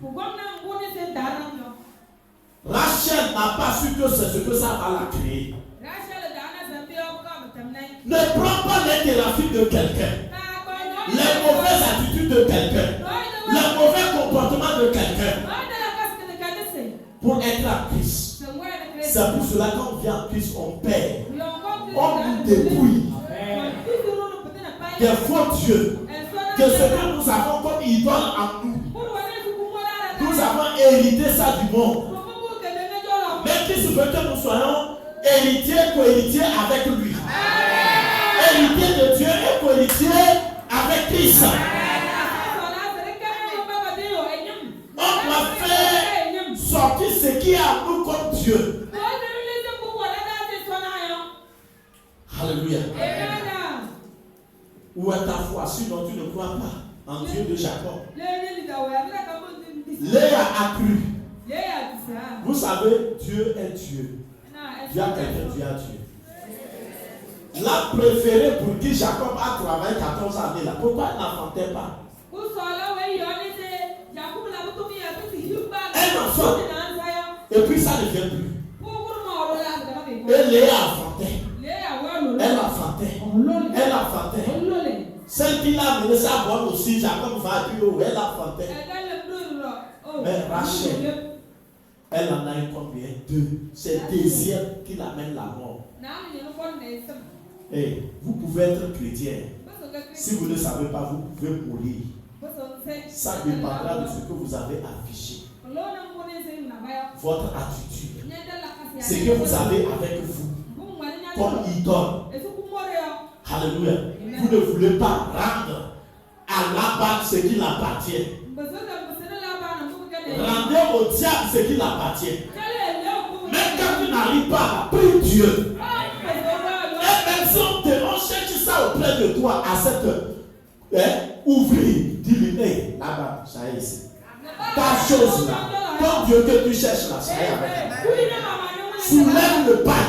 Rachel n'a pas su que c'est ce que ça va la créer. Ne prends pas les thérapies de quelqu'un, les mauvaises attitudes de quelqu'un, les mauvais comportements de quelqu'un pour être à Christ. C'est pour cela qu'on vient à Christ, on perd, on nous dépouille des faux dieux, de ce que nous avons comme idole en nous. Nous avons hérité ça du monde. Mais Christ veut que nous soyons héritiers, co-héritiers avec lui. Héritiers de Dieu et co-héritiers avec Christ. On doit faire sortir ce qui est à nous comme Dieu. Alléluia. Où est ta foi? Sinon tu ne crois pas en Dieu de Jacob. Léa a cru. Vous savez, Dieu est Dieu. Dieu a quelqu'un, Dieu a Dieu. La préférée pour qui Jacob a travaillé 14 années là, pourquoi elle n'enfantait pas? Elle enfante. Et puis ça ne vient plus. Et Léa enfantait. Elle enfantait. Elle enfantait. Celle qui l'a amené ça à boire aussi, Jacob va dire, elle enfantait. Mais Rachel, elle en a eu combien? 2. C'est le deuxième qui l'amène la mort. Et vous pouvez être chrétien. Si vous ne savez pas, vous pouvez mourir. Ça dépendra de ce que vous avez affiché. Votre attitude. Ce que vous avez avec vous. Comme idole. Alléluia. Vous ne voulez pas rendre à Laban ce qui l'appartient. Rendez au diable ce qui l'appartient. Même quand tu n'arrives pas à prier Dieu. Et même si on cherche ça auprès de toi à cette ouvrir, dis-lui, hey, là-bas, ça est ici. Ta chose là, ton Dieu que tu cherches là, ça est avec toi. Soulève le pain.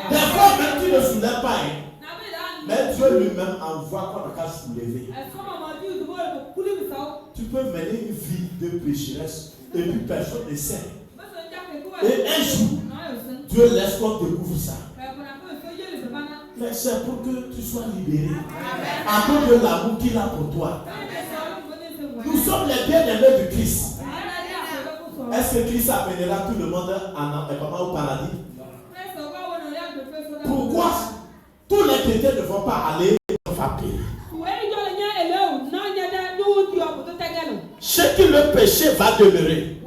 Des fois même tu ne soulèves pas. Mais Dieu lui-même envoie qu'on n'a qu'à soulever. Tu peux mener une vie de pécheresse et puis personne ne sait. Et un jour, Dieu laisse qu'on découvre ça. Mais c'est pour que tu sois libéré. À cause de l'amour qu'il a pour toi. Nous sommes les bien-aimés de Christ. Est-ce que Christ amènera tout le monde au paradis? Pourquoi tous les chrétiens ne vont pas aller au papier? Chez qui le péché va demeurer.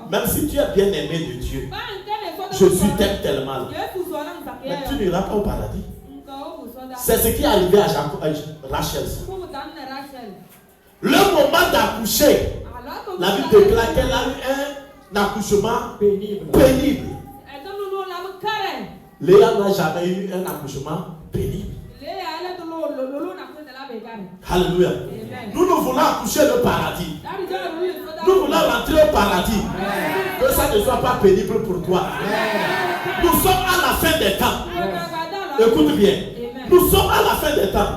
Même si tu es bien aimé de Dieu, Jésus t'aime tellement. Mais tu n'iras pas au paradis. C'est ce qui est arrivé à Rachel. Le moment d'accoucher, la Bible déclare qu'elle a eu un accouchement pénible. Léa n'a jamais eu un accouchement pénible. Alléluia. Nous voulons accoucher le paradis. Nous voulons rentrer au paradis. Que ça ne soit pas pénible pour toi. Nous sommes à la fin des temps. Écoute bien. Nous sommes à la fin des temps.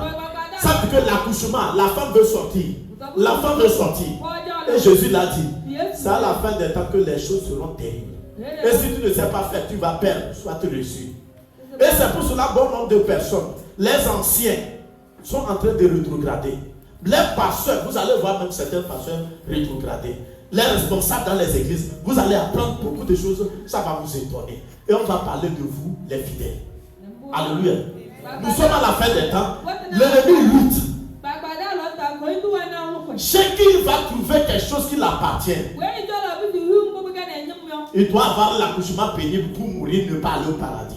Ça veut dire que l'accouchement, la femme veut sortir. L'enfant veut sortir. Et Jésus l'a dit. C'est à la fin des temps que les choses seront terribles. Et si tu ne sais pas faire, tu vas perdre, soit tu reçus. Et c'est pour cela bon nombre de personnes, les anciens, sont en train de rétrograder. Les pasteurs, vous allez voir même certains pasteurs rétrograder. Les responsables dans les églises, vous allez apprendre beaucoup de choses, ça va vous étonner. Et on va parler de vous, les fidèles. Alléluia. Nous sommes à la fin des temps. L'ennemi lutte. Chacun va trouver quelque chose qui l'appartient. Il doit avoir l'accouchement pénible pour mourir, ne pas aller au paradis.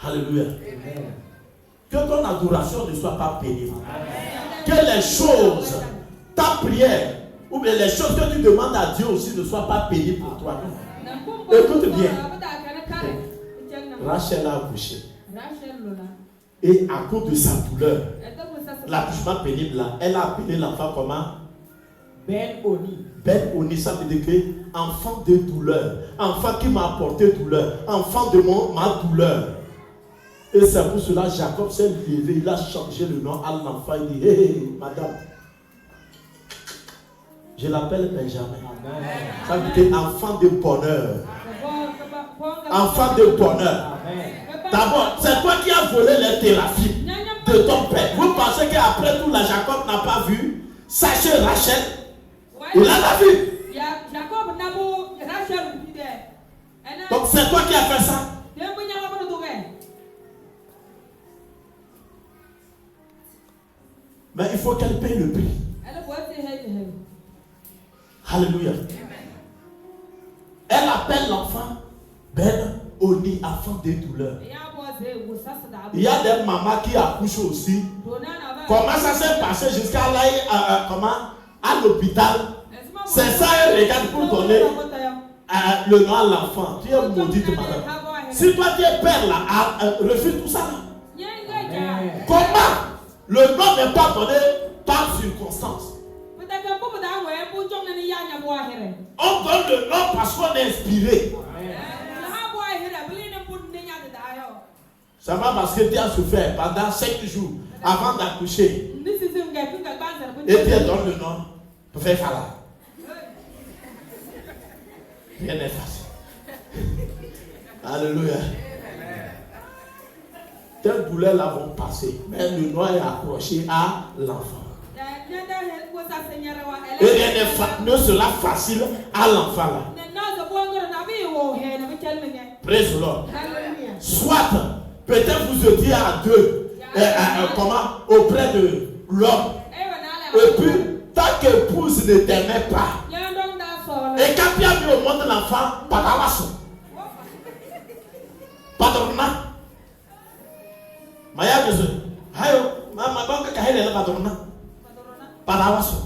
Alléluia. Que ton adoration ne soit pas pénible. Que les choses, ta prière, ou bien les choses que tu demandes à Dieu aussi ne soient pas pénibles pour toi. Écoute bien. Rachel a accouché. Et à cause de sa douleur, l'accouchement pénible là, elle a appelé l'enfant comment? Ben-Oni. Ben-Oni, ça veut dire que enfant de douleur, enfant qui m'a apporté douleur, enfant de ma douleur. Et c'est pour cela Jacob s'est levé, il a changé le nom à l'enfant. Il dit, hé, madame, je l'appelle Benjamin. Amen. Ça veut dire enfant de bonheur. Enfant de bonheur. D'abord, c'est toi qui as volé les thérapies de ton père. Vous pensez qu'après tout, la Jacob n'a pas vu? Sachez Rachel, il a vu. Donc c'est toi qui as fait ça. Mais il faut qu'elle paye le prix. Alléluia. Elle appelle l'enfant Ben-Oni, enfant de douleur. Il y a des mamans qui accouchent aussi. Comment ça s'est passé jusqu'à là, à l'hôpital? C'est ça, elle regarde pour donner le nom à l'enfant. Tu es maudite, madame. Si toi tu es père là, refuse tout ça là. Comment? Le nom n'est pas donné par circonstance. On donne le nom parce qu'on est inspiré. Ça va parce que tu as souffert pendant 5 jours avant d'accoucher. Et tu donnes le nom pour faire ça. Rien n'est facile. Alléluia. Telle douleur là vont passer, mais le nom est accroché à l'enfant. Et rien ne sera facile à l'enfant là. Praise the Lord. Soit, peut-être vous étiez à deux, auprès de l'homme. Et puis, ta qu'épouse ne t'aimait pas. Et quand tu as mis au monde l'enfant, padawaso. Padrona. Maya Jésus. Hayo, maman banque kahele la padrona. Padawaso.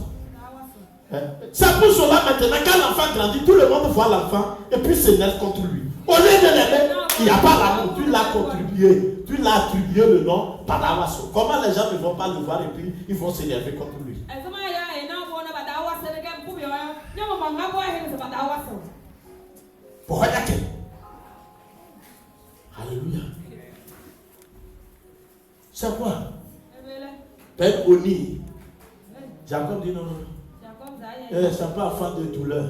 C'est pour cela maintenant, quand l'enfant grandit, tout le monde voit l'enfant et puis s'énerve contre lui. Au lieu de l'aimer, il n'y a pas l'amour, tu l'as contribué, tu l'as attribué le nom Padawaso. Comment les gens ne vont pas le voir et puis ils vont s'énerver contre lui? Pourquoi y'a Alléluia. C'est quoi? Ben-Oni. Jacob dit non. C'est pas enfant de douleur.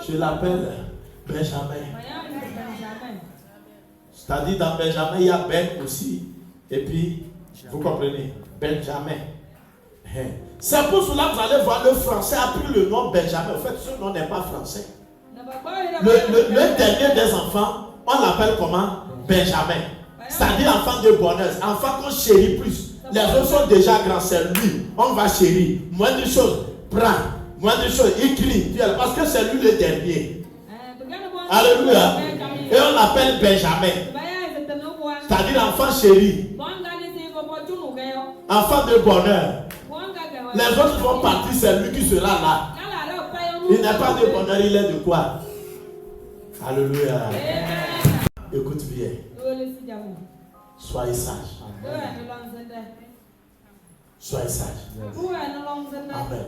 Je l'appelle Benjamin. C'est-à-dire dans Benjamin, il y a Ben aussi. Et puis, vous comprenez, Benjamin. C'est pour cela que vous allez voir, le français a pris le nom Benjamin. En fait, ce nom n'est pas français. Le dernier des enfants, on l'appelle comment? Benjamin. C'est-à-dire enfant de bonheur. Enfant qu'on chérit plus. Les autres sont déjà grands, c'est lui. On va chérir. Moins de choses, prends. Moins de choses, il crie. Parce que c'est lui le dernier. Alléluia. Et on l'appelle Benjamin. C'est-à-dire enfant chéri. Enfant de bonheur. Les autres vont partir, c'est lui qui sera là. Il n'est pas de bonheur, il est de quoi? Alléluia. Écoute bien. Soyez sage. Soyez sage. Amen.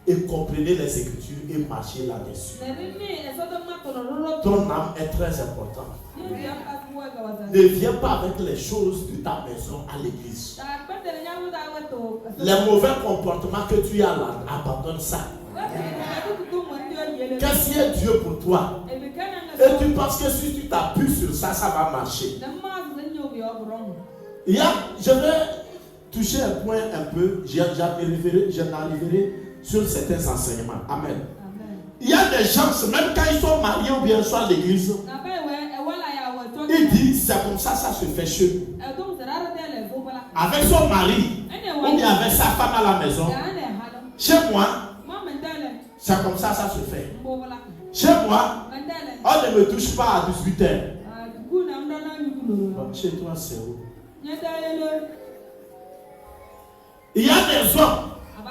Et comprenez les Écritures et marchez là-dessus. Ton âme est très importante. Ne viens pas avec les choses de ta maison à l'église. Les mauvais comportements que tu as là, abandonne ça. Qu'est-ce qui est Dieu pour toi? Et tu penses que si tu t'appuies sur ça, ça va marcher. Je vais toucher un point un peu, j'en arriverai sur certains enseignements. Amen. Il y a des gens, même quand ils sont mariés ou bien soit à l'église, ils disent c'est comme ça, ça se fait chez nous. Avec son mari, ou bien avec sa femme à la maison. Chez moi, c'est comme ça, ça se fait. Chez moi, on ne me touche pas à 18h. Chez toi, c'est où? Il y a des hommes.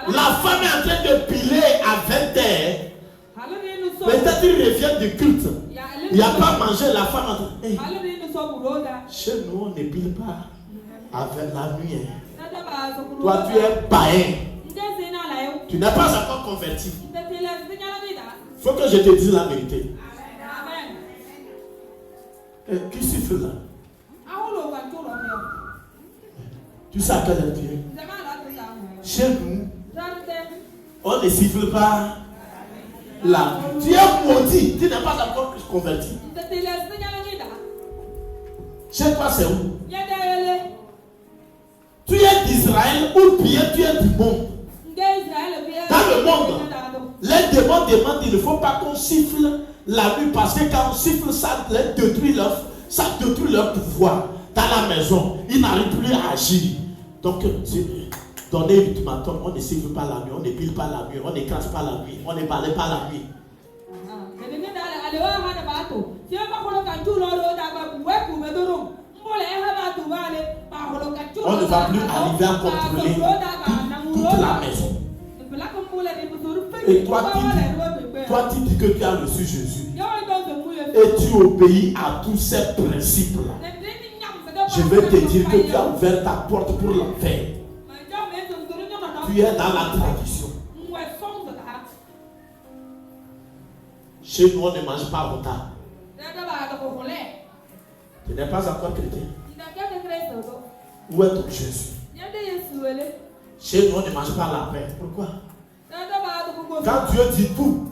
La femme est en train de piler à 20h. Peut-être qu'il revient du culte. Il n'a pas mangé, la femme en train. Hey. Chez nous, on ne pile pas avec la nuit. Toi, tu es païen. Tu n'es pas encore converti. Il faut que je te dise la vérité. Qui siffle là? Tu sais à quelle heure tu es? Chez nous, on ne siffle pas là. Tu es maudit, tu n'es pas encore converti. Chez toi, c'est où? Tu es d'Israël ou bien tu es du monde? Dans le monde, les démons demandent il ne faut pas qu'on siffle la nuit parce que quand on siffle, ça détruit leur pouvoir. Dans la maison, ils n'arrivent plus à agir. Donc, donnez l'ultimatum, on ne siffle pas la nuit, on ne pile pas la nuit, on ne crache pas la nuit, on ne balaye pas la nuit. On ne va plus arriver à contrôler toute la maison. Et toi, tu dis que tu as reçu Jésus. Et tu obéis à tous ces principes-là. Je vais te dire que tu as ouvert ta porte pour l'enfer. Tu es dans la tradition. Chez nous, on ne mange pas au tard. Tu n'es pas encore chrétien. Où est ton Jésus? Chez nous, on ne mange pas la paix. Pourquoi? Quand Dieu dit tout,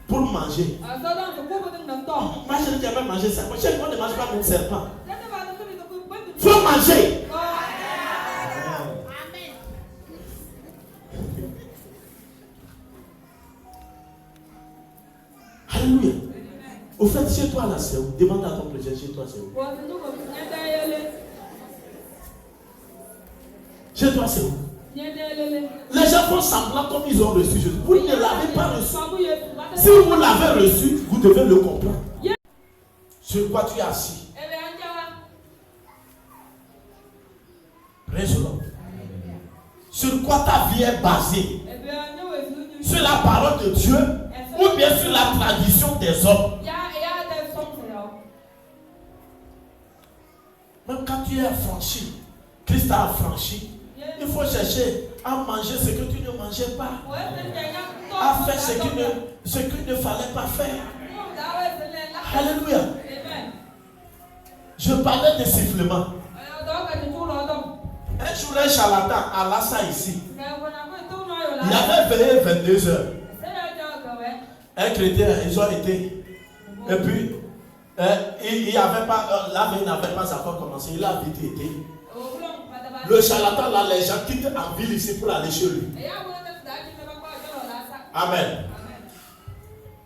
pour manger. Moi, je n'ai jamais mangé ça. Chez nous, on ne mange pas mon serpent. Il faut manger. Alléluia. Au fait, chez toi là, c'est où? Demande à ton président, chez toi, c'est où? Chez toi, c'est où? Les gens font semblant comme ils ont reçu Jésus. Vous ne l'avez pas reçu. Si vous l'avez reçu, vous devez le comprendre. Sur quoi tu es assis? Sur quoi ta vie est basée? Sur la parole de Dieu ou bien sur la tradition des hommes? Même quand tu es affranchi, Christ a affranchi. Il faut chercher à manger ce que tu ne mangeais pas, à faire ce qu'il ne fallait pas faire. Alléluia. Je parlais de sifflement. Un jour, un charlatan à Lassa ici. Il y avait veillé 22 heures. Un chrétien, ils ont été. Et puis, il n'y avait pas, la veille n'avait pas encore commencé. Il a vite été. Le charlatan, là, les gens quittent en ville ici pour aller chez lui. Amen.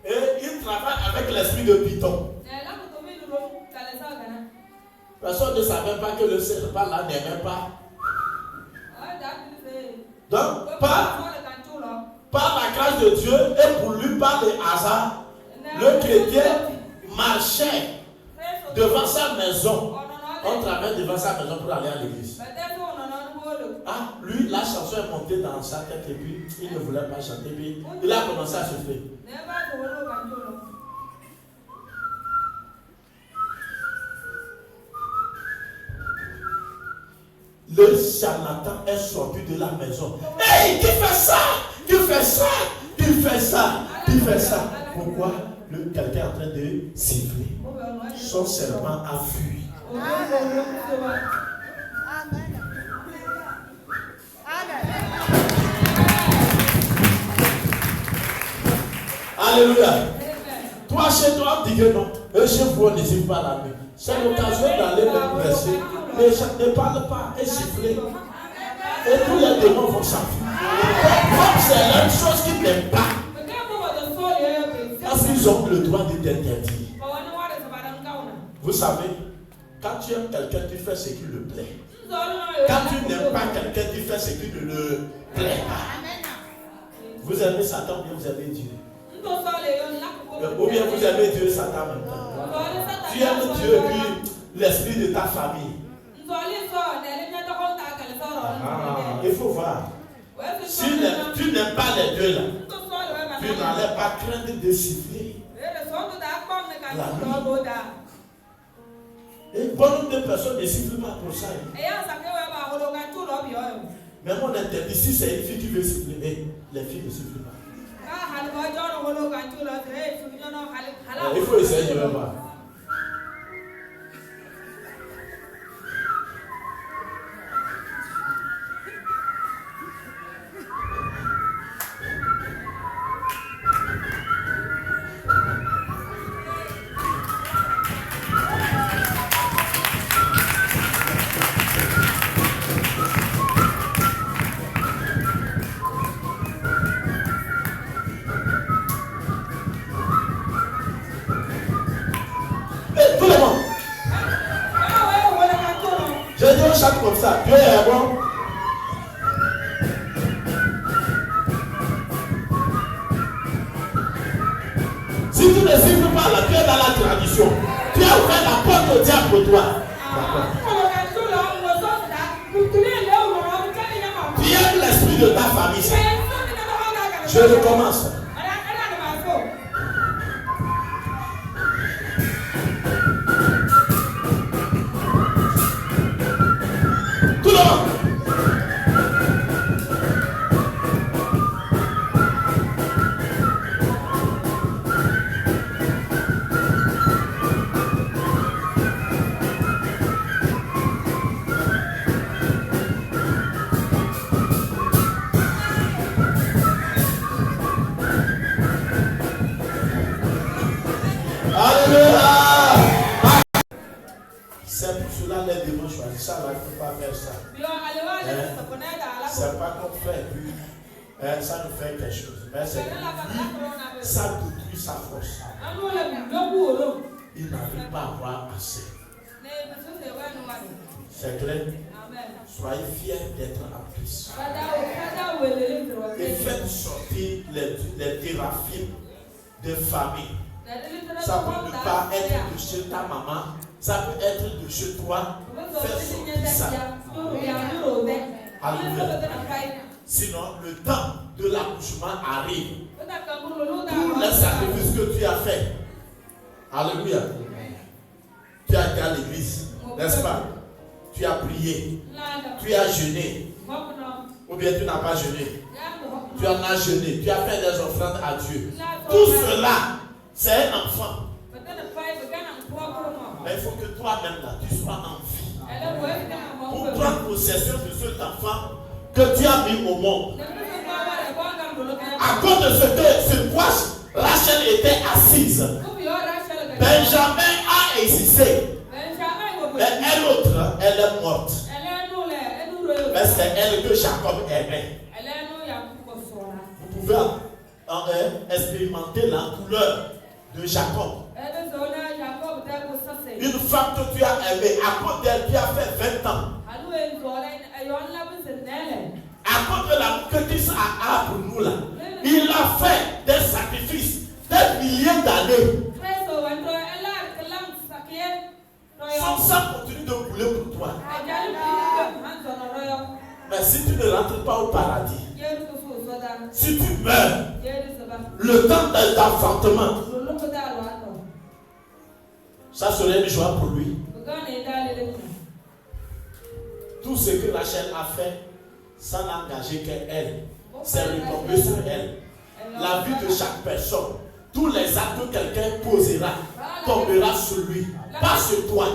Et il travaille avec l'esprit de Python. Personne ne savait pas que le serpent là n'aimait pas. Donc, par la grâce de Dieu et pour lui, par le hasard, Le chrétien marchait devant sa maison. On travaille devant sa maison pour aller à l'église. Ah, lui, la chanson est montée dans sa tête et puis il ne voulait pas chanter. Puis il a commencé à souffler. Le charlatan est sorti de la maison. Hey, qui fait ça? Qui fait ça? Qui fait ça? Qui fait ça? Pourquoi? Quelqu'un est en train de siffler. Son serpent a fui. Alléluia. Toi, chez toi, dis que non. Chez vous, ne siffle pas la nuit. C'est l'occasion d'aller me presser. Les gens ne parlent pas et siffler. Et tous les démons vont s'enfuir. Comme c'est la même chose qu'ils n'aiment pas. Parce qu'ils ont le droit de t'interdire. Vous savez, quand tu aimes quelqu'un, tu fais ce qui le plaît. Quand tu n'aimes pas quelqu'un, tu fais ce qui ne le plaît pas. Vous aimez Satan ou bien vous aimez Dieu? Ou bien vous aimez Dieu et Satan en même temps. Tu aimes Dieu et puis l'esprit de ta famille. Il faut voir. Si tu n'aimes pas les deux là, tu n'allais pas craindre de siffler. Et bon nombre de personnes ne sifflent pas pour ça. Mais mon interdit, si c'est une fille qui veut siffler, les filles ne sifflent pas. Il faut essayer de voir. Chante comme ça, Dieu est bon. Si tu ne siffles pas là, tu es dans la tradition. Tu as ouvert la porte au diable pour toi. Tu aimes l'esprit de ta famille. Je recommence. Ça, là, il ne faut pas faire ça. C'est pas qu'on fait, puis ça nous fait quelque chose. Mais c'est que ça détruit sa force. Il n'arrive pas à avoir assez. C'est clair? Soyez fiers d'être en Christ. Et faites sortir les thérapies de famille. Ça peut ne pas être de chez ta maman. Ça peut être de chez toi. Fais sortir ça. Alléluia. Sinon, le temps de l'accouchement arrive. Tous les sacrifices que tu as fait. Alléluia. Tu as été à l'église, n'est-ce pas? Tu as prié. Tu as jeûné. Ou bien tu n'as pas jeûné. Tu en as jeûné. Tu as fait des offrandes à Dieu. Tout cela, c'est un enfant. Mais il faut que toi-même là, tu sois en vie. Pour prendre possession de cet enfant que tu as mis au monde. À cause de ce que sur quoi Rachel était assise, Benjamin a existé. Mais elle autre, elle est morte. Mais c'est elle que Jacob aimait. Vous pouvez expérimenter la douleur de Jacob. Une femme que tu as aimée, à cause d'elle, tu as fait 20 ans. À cause de l'amour que Christ a pour nous là, il a fait des sacrifices, des milliers d'années d'enfantement, ça serait une joie pour lui. Tout ce que Rachel a fait, ça n'a engagé qu'elle. C'est retombé sur elle. La vie de chaque personne, tous les actes que quelqu'un posera, tombera sur lui, pas sur toi.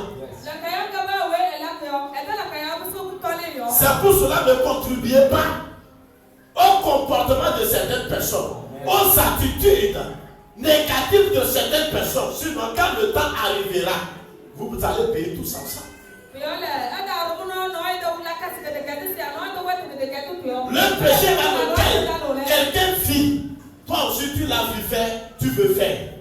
C'est pour cela ne contribuez pas au comportement de certaines personnes, aux attitudes négatives de certaines personnes. Sinon, quand le temps arrivera, vous allez payer tout ça. Le péché dans lequel quelqu'un vit, toi aussi tu l'as vu faire, tu veux faire.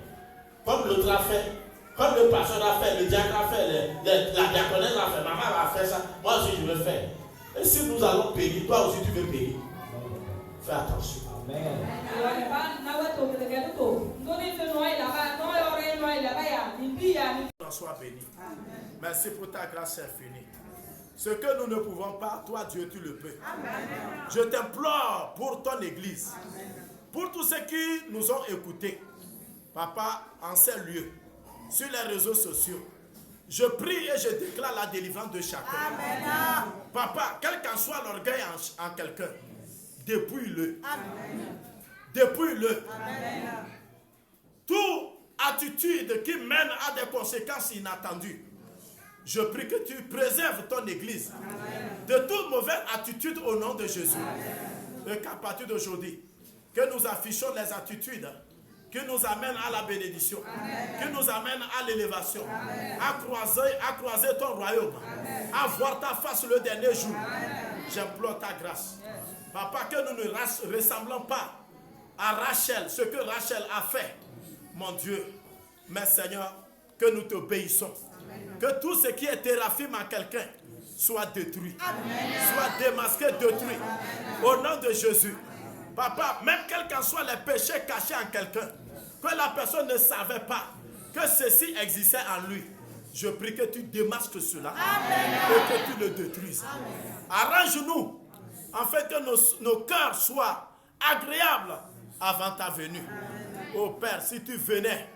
Comme l'autre a fait, comme le pasteur a fait, le diacre a fait, la diaconesse a fait, maman a fait ça, moi aussi je veux faire. Et si nous allons payer, toi aussi tu veux payer. Fais attention. Amen. Sois béni. Merci pour ta grâce infinie. Ce que nous ne pouvons pas, toi Dieu, tu le peux. Amen. Je t'implore pour ton église, pour tous ceux qui nous ont écoutés, Papa, en ces lieux, sur les réseaux sociaux. Je prie et je déclare la délivrance de chacun. Amen. Papa, quel qu'en soit l'orgueil en quelqu'un, dépouille-le. Dépouille-le. Toute attitude qui mène à des conséquences inattendues, je prie que tu préserves ton église. Amen. De toute mauvaise attitude au nom de Jésus. Amen. Et qu'à partir d'aujourd'hui, que nous affichons les attitudes qui nous amènent à la bénédiction, amen, qui nous amènent à l'élévation, à croiser ton royaume, amen, à voir ta face le dernier jour. J'implore ta grâce. Yes. Papa, que nous ne ressemblons pas à Rachel, ce que Rachel a fait, mon Dieu. Mais Seigneur, que nous t'obéissons. Que tout ce qui est téraphime en quelqu'un soit détruit, amen, soit démasqué, détruit. Amen. Au nom de Jésus. Papa, même quels qu'en soient les péchés cachés en quelqu'un, que la personne ne savait pas que ceci existait en lui, je prie que tu démasques cela, amen, et que tu le détruises. Arrange-nous, afin que nos cœurs soient agréables avant ta venue. Oh Père, si tu venais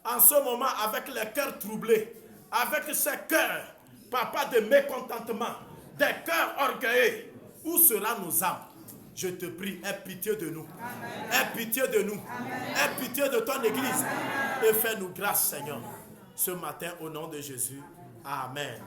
en ce moment avec les cœurs troublés, avec ces cœurs, Papa, de mécontentement, des cœurs orgueilleux, où sera nos âmes? Je te prie, aie pitié de nous. Amen. Aie pitié de nous. Amen. Aie pitié de ton église. Amen. Et fais-nous grâce, Seigneur, ce matin, au nom de Jésus. Amen.